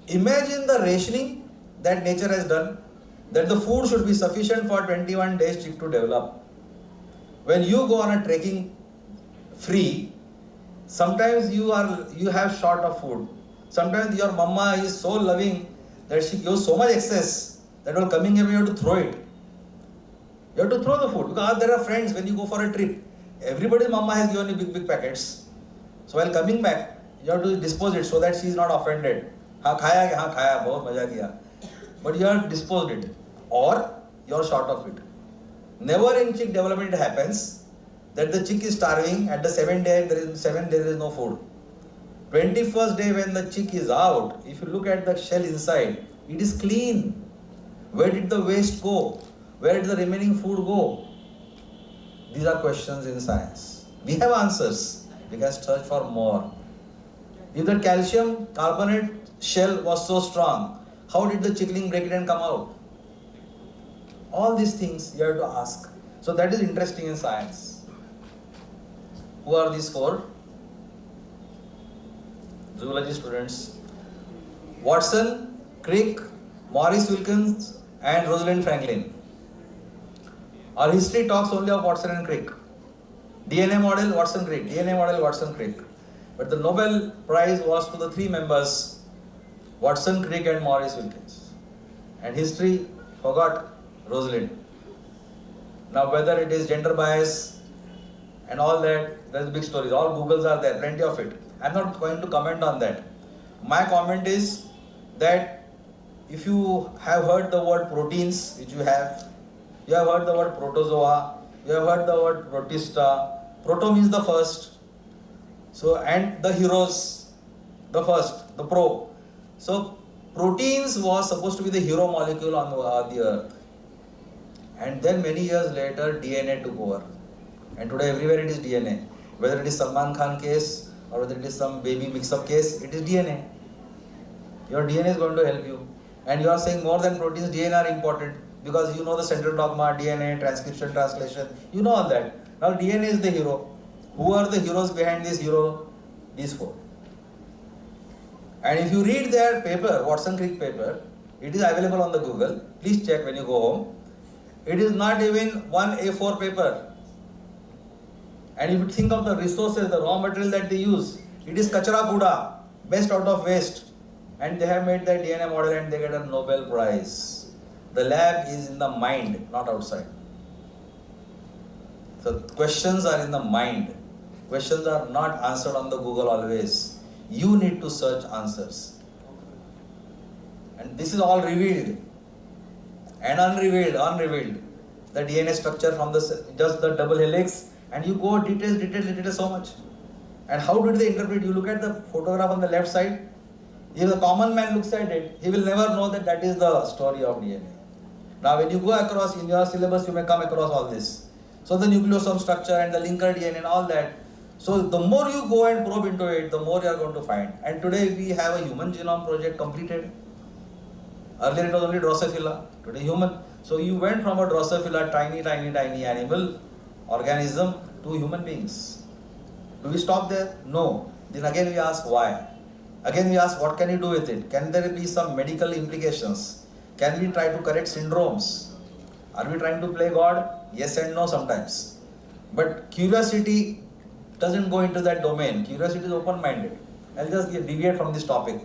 imagine the rationing that nature has done, that the food should be sufficient for 21 days chick to develop. When you go on a trekking free, sometimes you have short of food. Sometimes your mama is so loving that she gives so much excess that while coming here you have to throw it. You have to throw the food because there are friends when you go for a trip. Everybody's mama has given you big packets. So while coming back, you have to dispose it so that she is not offended. Khaya, bahut maja kiya. But you have disposed it or you are short of it. Never in chick development it happens that the chick is starving at the 7th day and there is no food. 21st day when the chick is out, if you look at the shell inside, it is clean. Where did the waste go? Where did the remaining food go? These are questions in science. We have answers. We can search for more. If the calcium carbonate shell was so strong, how did the chickling break it and come out? All these things you have to ask. So that is interesting in science. Who are these four? Zoology students. Watson, Crick, Maurice Wilkins and Rosalind Franklin. Our history talks only of Watson and Crick. DNA model, Watson, Crick. DNA model, Watson, Crick. But the Nobel Prize was to the three members, Watson, Crick and Maurice Wilkins. And history forgot Rosalind. Now whether it is gender bias and all that, there's big stories. All Googles are there, plenty of it. I'm not going to comment on that. My comment is that if you have heard the word proteins, which you have heard the word protozoa, you have heard the word protista. Proto means the first. So, and the heroes, the first, the pro. So, proteins was supposed to be the hero molecule on the earth. And then many years later, DNA took over. And today everywhere it is DNA. Whether it is Salman Khan case or whether it is some baby mix-up case, it is DNA. Your DNA is going to help you. And you are saying more than proteins, DNA are important because you know the central dogma, DNA, transcription, translation. You know all that. Now DNA is the hero. Who are the heroes behind this hero? These four. And if you read their paper, Watson Crick paper, it is available on the Google. Please check when you go home. It is not even one A4 paper. And if you think of the resources, the raw material that they use, it is kachara kuda, best out of waste. And they have made their DNA model and they get a Nobel Prize. The lab is in the mind, not outside. So questions are in the mind. Questions are not answered on the Google always. You need to search answers. And this is all revealed and unrevealed. The DNA structure from just the double helix, and you go details so much. And how did they interpret? You look at the photograph on the left side. If the common man looks at it, he will never know that that is the story of DNA. Now when you go across in your syllabus, you may come across all this. So the nucleosome structure and the linker DNA and all that. So the more you go and probe into it, the more you are going to find. And today we have a human genome project completed. Earlier it was only Drosophila, today human. So you went from a Drosophila, tiny animal, organism, to human beings. Do we stop there? No. Then again we ask why. Again we ask what can you do with it? Can there be some medical implications? Can we try to correct syndromes? Are we trying to play God? Yes and no sometimes. But curiosity doesn't go into that domain. Curiosity is open-minded. I'll just deviate from this topic.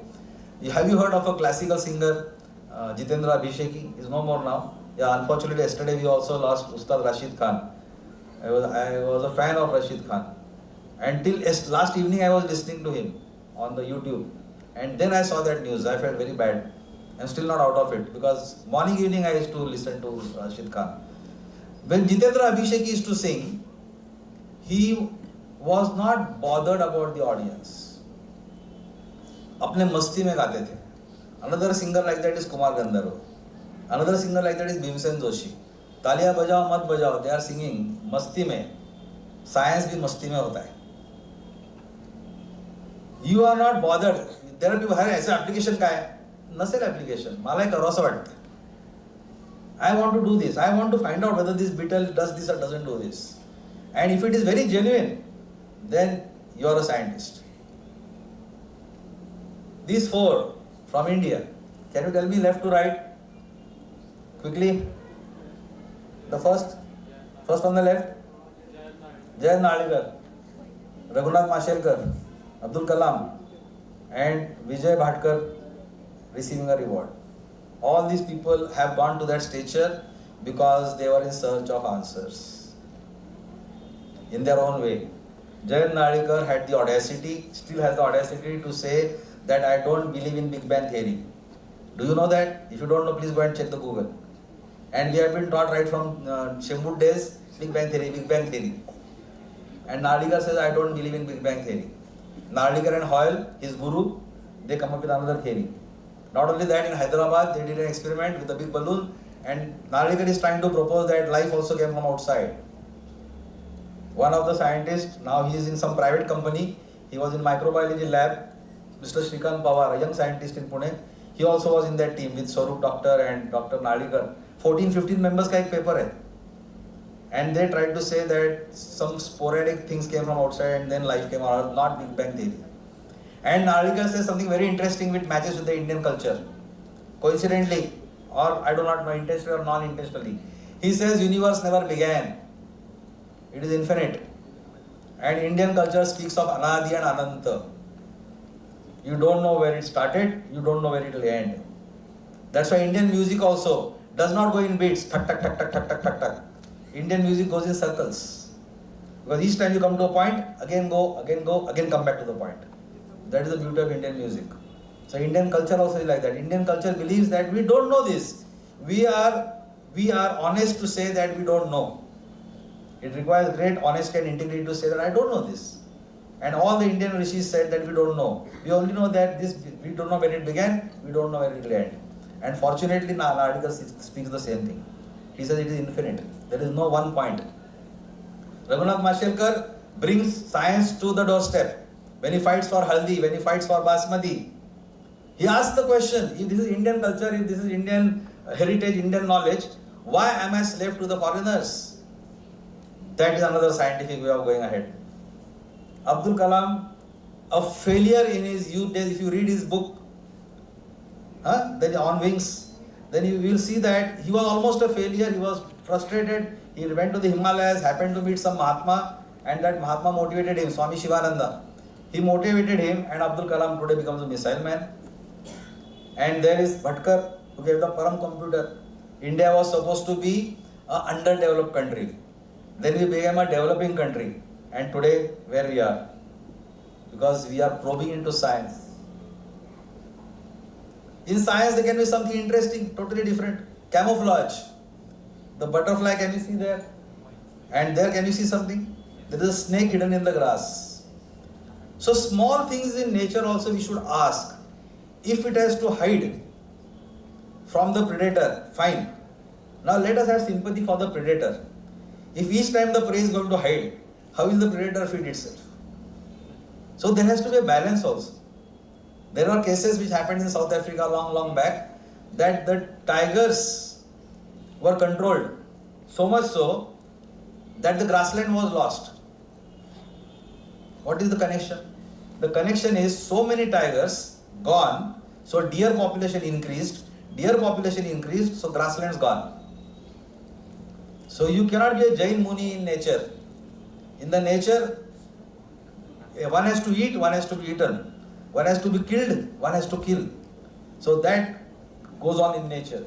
Have you heard of a classical singer, Jitendra Abhisheki? He's no more now. Yeah, unfortunately yesterday we also lost Ustad Rashid Khan. I was a fan of Rashid Khan. Until last evening I was listening to him on the YouTube. And then I saw that news. I felt very bad. I'm still not out of it because morning, evening I used to listen to Rashid Khan. When Jitendra Abhisheki used to sing, he was not bothered about the audience. अपने मस्ती में गाते थे. Another singer like that is Kumar Gandharva. Another singer like that is Bhimsen Joshi. तालियां बजाओ मत बजाओ. They are singing मस्ती में. Science भी मस्ती में होता है. You are not bothered. There are people. अरे ऐसे application का है. नसेल application. मला करो असं वाटतं. I want to do this. I want to find out whether this beetle does this or doesn't do this. And if it is very genuine, then you are a scientist. These four from India. Can you tell me left to right? Quickly. The first on the left. Jayant Narlikar, Raghunath Mashelkar, Abdul Kalam, and Vijay Bhatkar receiving a reward. All these people have gone to that stature because they were in search of answers in their own way. Jayant Narlikar had the audacity, still has the audacity to say that I don't believe in Big Bang Theory. Do you know that? If you don't know, please go and check the Google. And we have been taught right from Shembut days, Big Bang Theory. And Narlikar says, I don't believe in Big Bang Theory. Narlikar and Hoyle, his guru, they come up with another theory. Not only that, in Hyderabad, they did an experiment with a big balloon, and Narlikar is trying to propose that life also came from outside. One of the scientists, now he is in some private company, he was in microbiology lab, Mr. Shrikant Pawar, a young scientist in Pune, he also was in that team with Swarup Doctor and Dr. Narlikar. 14-15 members का एक paper है. And they tried to say that some sporadic things came from outside and then life came out, not Big Bang Theory. And Narlikar says something very interesting which matches with the Indian culture. Coincidentally, or I do not know, intentionally or non-intentionally. He says universe never began. It is infinite. And Indian culture speaks of Anadi and Ananta. You don't know where it started, you don't know where it will end. That's why Indian music also does not go in beats, tak tak tak tak tak tak tak tak. Indian music goes in circles. Because each time you come to a point, again go, again come back to the point. That is the beauty of Indian music. So Indian culture also is like that. Indian culture believes that we don't know this. We are honest to say that we don't know. It requires great honesty and integrity to say that I don't know this. And all the Indian rishis said that we don't know. We only know that this, we don't know where it began, we don't know where it will end. And fortunately, Narlikar speaks the same thing. He says it is infinite. There is no one point. Raghunath Mashelkar brings science to the doorstep. When he fights for Haldi, when he fights for Basmati, he asks the question, if this is Indian culture, if this is Indian heritage, Indian knowledge, why am I slave to the foreigners? That is another scientific way of going ahead. Abdul Kalam, a failure in his youth days. If you read his book, then On Wings, then you will see that he was almost a failure. He was frustrated. He went to the Himalayas, happened to meet some Mahatma, and that Mahatma motivated him, Swami Shivananda. He motivated him, and Abdul Kalam today becomes a missile man. And there is Bhatkar, who gave the Param computer. India was supposed to be an underdeveloped country. Then we became a developing country. And today, where we are? Because we are probing into science. In science, there can be something interesting, totally different. Camouflage. The butterfly, can you see there? And there, can you see something? There is a snake hidden in the grass. So small things in nature also we should ask. If it has to hide from the predator, fine. Now let us have sympathy for the predator. If each time the prey is going to hide, how will the predator feed itself? So there has to be a balance also. There are cases which happened in South Africa long back, that the tigers were controlled, so much so that the grassland was lost. What is the connection? The connection is so many tigers gone, so deer population increased, so grasslands gone. So you cannot be a Jain Muni in nature. In the nature, one has to eat, one has to be eaten. One has to be killed, one has to kill. So that goes on in nature.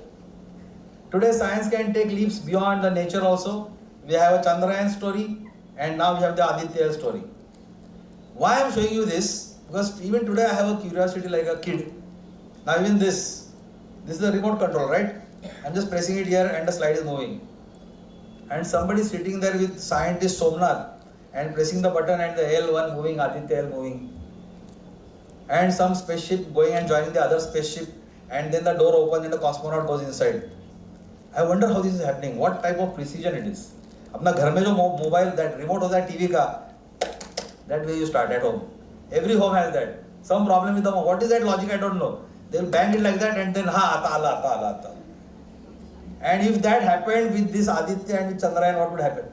Today science can take leaps beyond the nature also. We have a Chandrayaan story, and now we have the Aditya story. Why I am showing you this? Because even today I have a curiosity like a kid. Now even this is the remote control, right? I am just pressing it here and the slide is moving. And somebody sitting there with scientist Somnath and pressing the button and the L1 moving, Aditya L moving. And some spaceship going and joining the other spaceship, and then the door opens and the cosmonaut goes inside. I wonder how this is happening, what type of precision it is. अपना घर में जो mobile, that remote होता है TV का, that way you start at home. Every home has that. Some problem with the home. What is that logic? I don't know. They will bang it like that and then ata. And if that happened with this Aditya and with Chandrayaan, what would happen?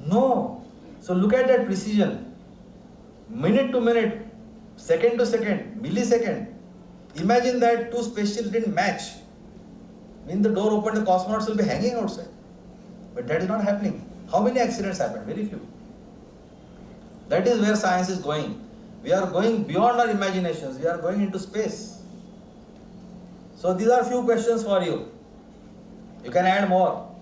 No. So look at that precision. Minute to minute, second to second, millisecond. Imagine that two spaceships didn't match. When the door opened, the cosmonauts will be hanging outside. But that is not happening. How many accidents happened? Very few. That is where science is going. We are going beyond our imaginations. We are going into space. So these are few questions for you. You can add more.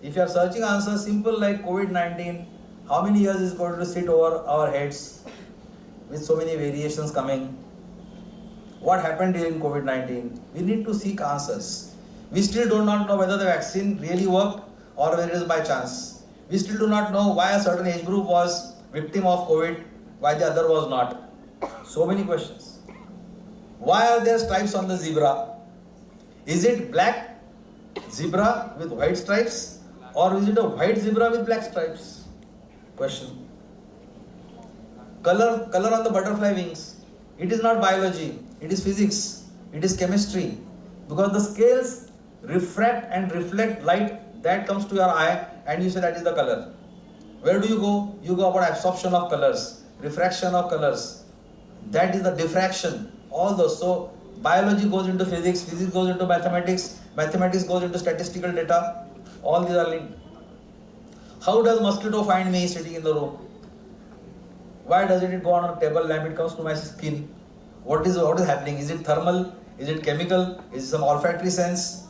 If you are searching answers, simple like COVID-19, how many years is going to sit over our heads with so many variations coming? What happened during COVID-19? We need to seek answers. We still do not know whether the vaccine really worked or whether it is by chance. We still do not know why a certain age group was victim of COVID, why the other was not. So many questions. Why are there stripes on the zebra? Is it black zebra with white stripes, or is it a white zebra with black stripes? Question. Color on the butterfly wings. It is not biology, it is physics, it is chemistry. Because the scales refract and reflect light that comes to your eye and you say that is the color. Where do you go? You go about absorption of colors, refraction of colors. That is the diffraction. All those. So biology goes into physics, physics goes into mathematics, mathematics goes into statistical data. All these are linked. How does mosquito find me sitting in the room? Why doesn't it go on a table lamp? It comes to my skin. What is happening? Is it thermal? Is it chemical? Is it some olfactory sense?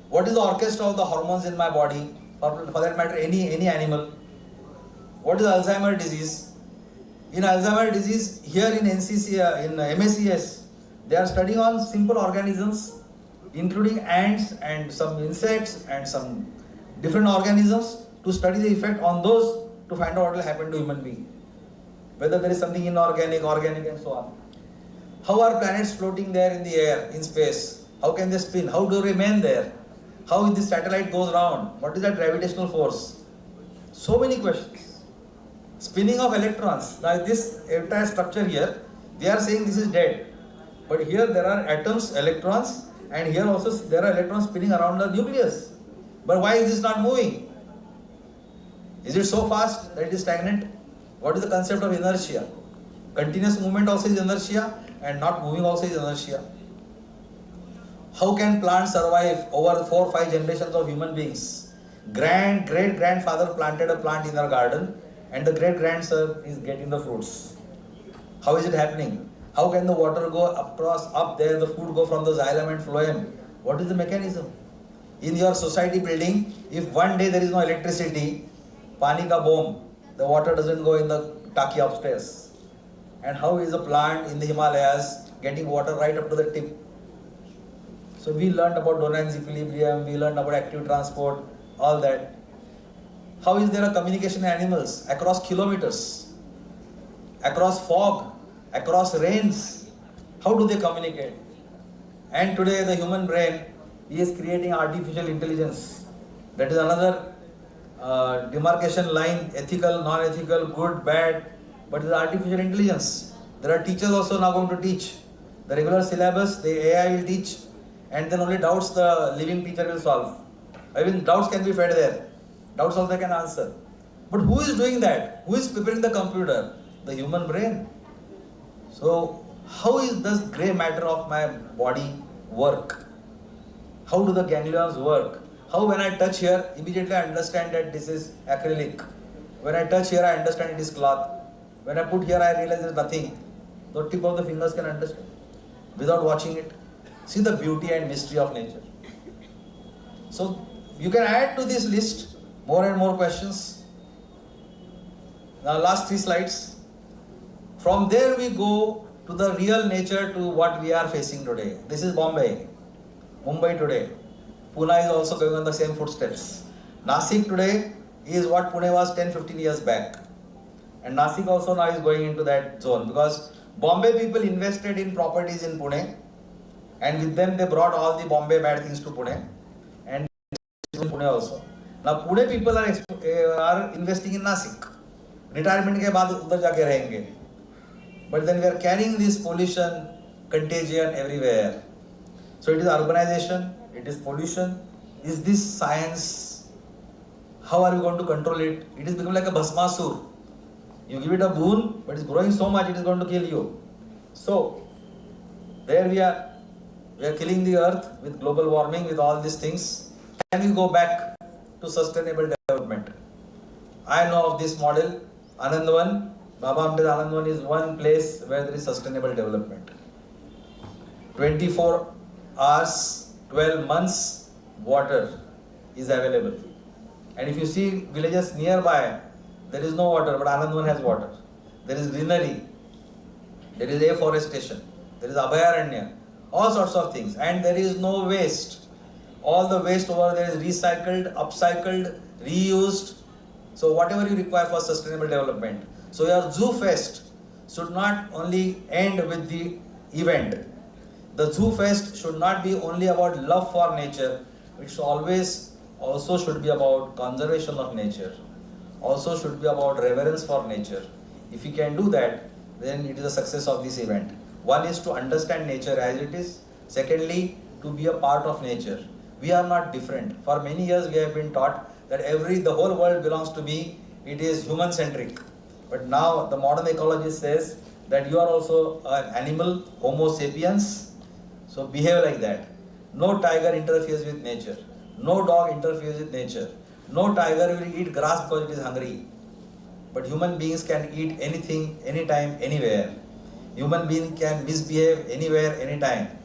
What is the orchestra of the hormones in my body? Or for that matter, any animal? What is Alzheimer's disease? In Alzheimer's disease, here in NCC, in MSCS, they are studying on simple organisms, including ants and some insects and some different organisms, to study the effect on those to find out what will happen to human being. Whether there is something inorganic, organic and so on. How are planets floating there in the air, in space? How can they spin? How do they remain there? How this satellite goes round? What is that gravitational force? So many questions. Spinning of electrons. Now this entire structure here, they are saying this is dead. But here there are atoms, electrons, and here also there are electrons spinning around the nucleus. But why is this not moving? Is it so fast that it is stagnant? What is the concept of inertia? Continuous movement also is inertia, and not moving also is inertia. How can plants survive over 4 or 5 generations of human beings? Great grandfather planted a plant in our garden, and the great grandson is getting the fruits. How is it happening? How can the water go across up there, the food go from the xylem and phloem? What is the mechanism? In your society building, if one day there is no electricity, pani ka bomb, the water doesn't go in the taki upstairs. And how is a plant in the Himalayas getting water right up to the tip? So we learned about Donan's equilibrium, we learned about active transport, all that. How is there a communication in animals across kilometers, across fog, across rains? How do they communicate? And today the human brain is creating artificial intelligence. That is another demarcation line, ethical, non-ethical, good, bad, but it is artificial intelligence. There are teachers also now going to teach. The regular syllabus, the AI will teach, and then only doubts the living teacher will solve. I mean, doubts can be fed there. Doubts also can answer. But who is doing that? Who is preparing the computer? The human brain. So, how is this grey matter of my body work? How do the ganglions work? How when I touch here, immediately I understand that this is acrylic. When I touch here, I understand it is cloth. When I put here, I realize there is nothing. The tip of the fingers can understand without watching it. See the beauty and mystery of nature. So, you can add to this list more and more questions. Now, last 3 slides. From there, we go to the real nature to what we are facing today. This is Bombay, Mumbai today. Pune is also going on the same footsteps. Nasik today is what Pune was 10-15 years back. And Nasik also now is going into that zone because Bombay people invested in properties in Pune, and with them they brought all the Bombay bad things to Pune, and in Pune also. Now Pune people are investing in Nasik. Retirement के बाद उधर जाके रहेंगे. But then we are carrying this pollution, contagion everywhere. So it is urbanization, it is pollution. Is this science? How are we going to control it? It is become like a bhasmasur. You give it a boon, but it's growing so much it is going to kill you. So there we are. We are killing the earth with global warming, with all these things. Can we go back to sustainable development? I know of this model, Anandvan. Baba Amted Anandvan is one place where there is sustainable development. 24 hours, 12 months, water is available. And if you see villages nearby, there is no water, but Anandvan has water. There is greenery, there is afforestation, there is abhayaranya, all sorts of things, and there is no waste. All the waste over there is recycled, upcycled, reused. So whatever you require for sustainable development. So your Zoo Fest should not only end with the event. The Zoo Fest should not be only about love for nature. It should always also should be about conservation of nature. Also should be about reverence for nature. If you can do that, then it is a success of this event. One is to understand nature as it is. Secondly, to be a part of nature. We are not different. For many years we have been taught that the whole world belongs to me. It is human centric. But now the modern ecologist says that you are also an animal, Homo sapiens. So behave like that. No tiger interferes with nature. No dog interferes with nature. No tiger will eat grass because it is hungry. But human beings can eat anything, anytime, anywhere. Human being can misbehave anywhere, anytime.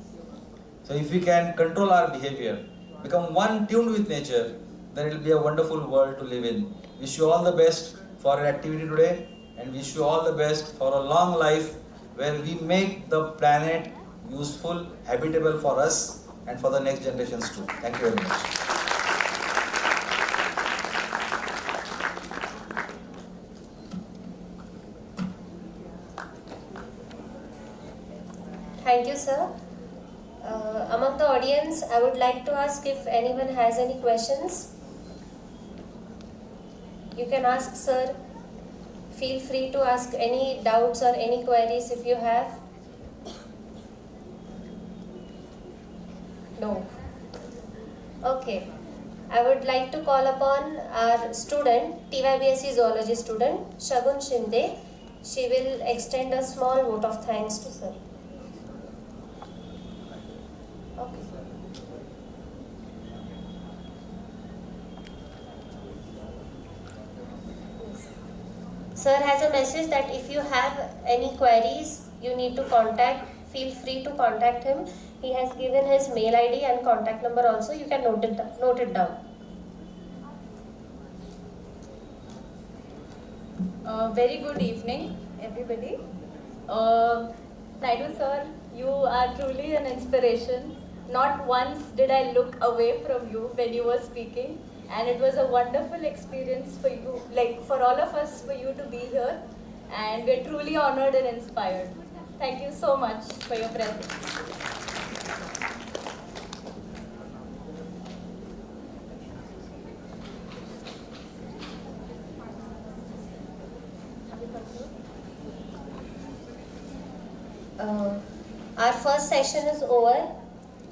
So if we can control our behavior, become one tuned with nature, then it will be a wonderful world to live in. Wish you all the best for your activity today, and wish you all the best for a long life where we make the planet useful, habitable for us and for the next generations too. Thank you very much. Thank you, sir. Among the audience, I would like to ask if anyone has any questions. You can ask, sir. Feel free to ask any doubts or any queries if you have. No. Okay. I would like to call upon our student, TYBSc Zoology student, Shagun Shinde. She will extend a small vote of thanks to sir. Okay. Sir has a message that if you have any queries, you need to feel free to contact him. He has given his mail ID and contact number also. You can note it down. Very good evening, everybody. Naidu sir, you are truly an inspiration. Not once did I look away from you when you were speaking, and it was a wonderful experience for you, like for all of us, for you to be here, and we're truly honored and inspired. Thank you so much for your presence. Our first session is over.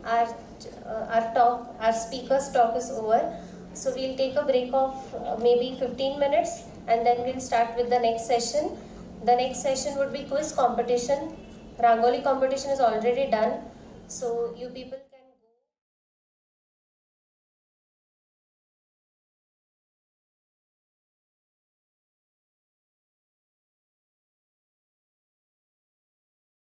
Our speaker's talk is over. So we'll take a break of maybe 15 minutes and then we'll start with the next session. The next session would be quiz competition. Rangoli competition is already done. So you people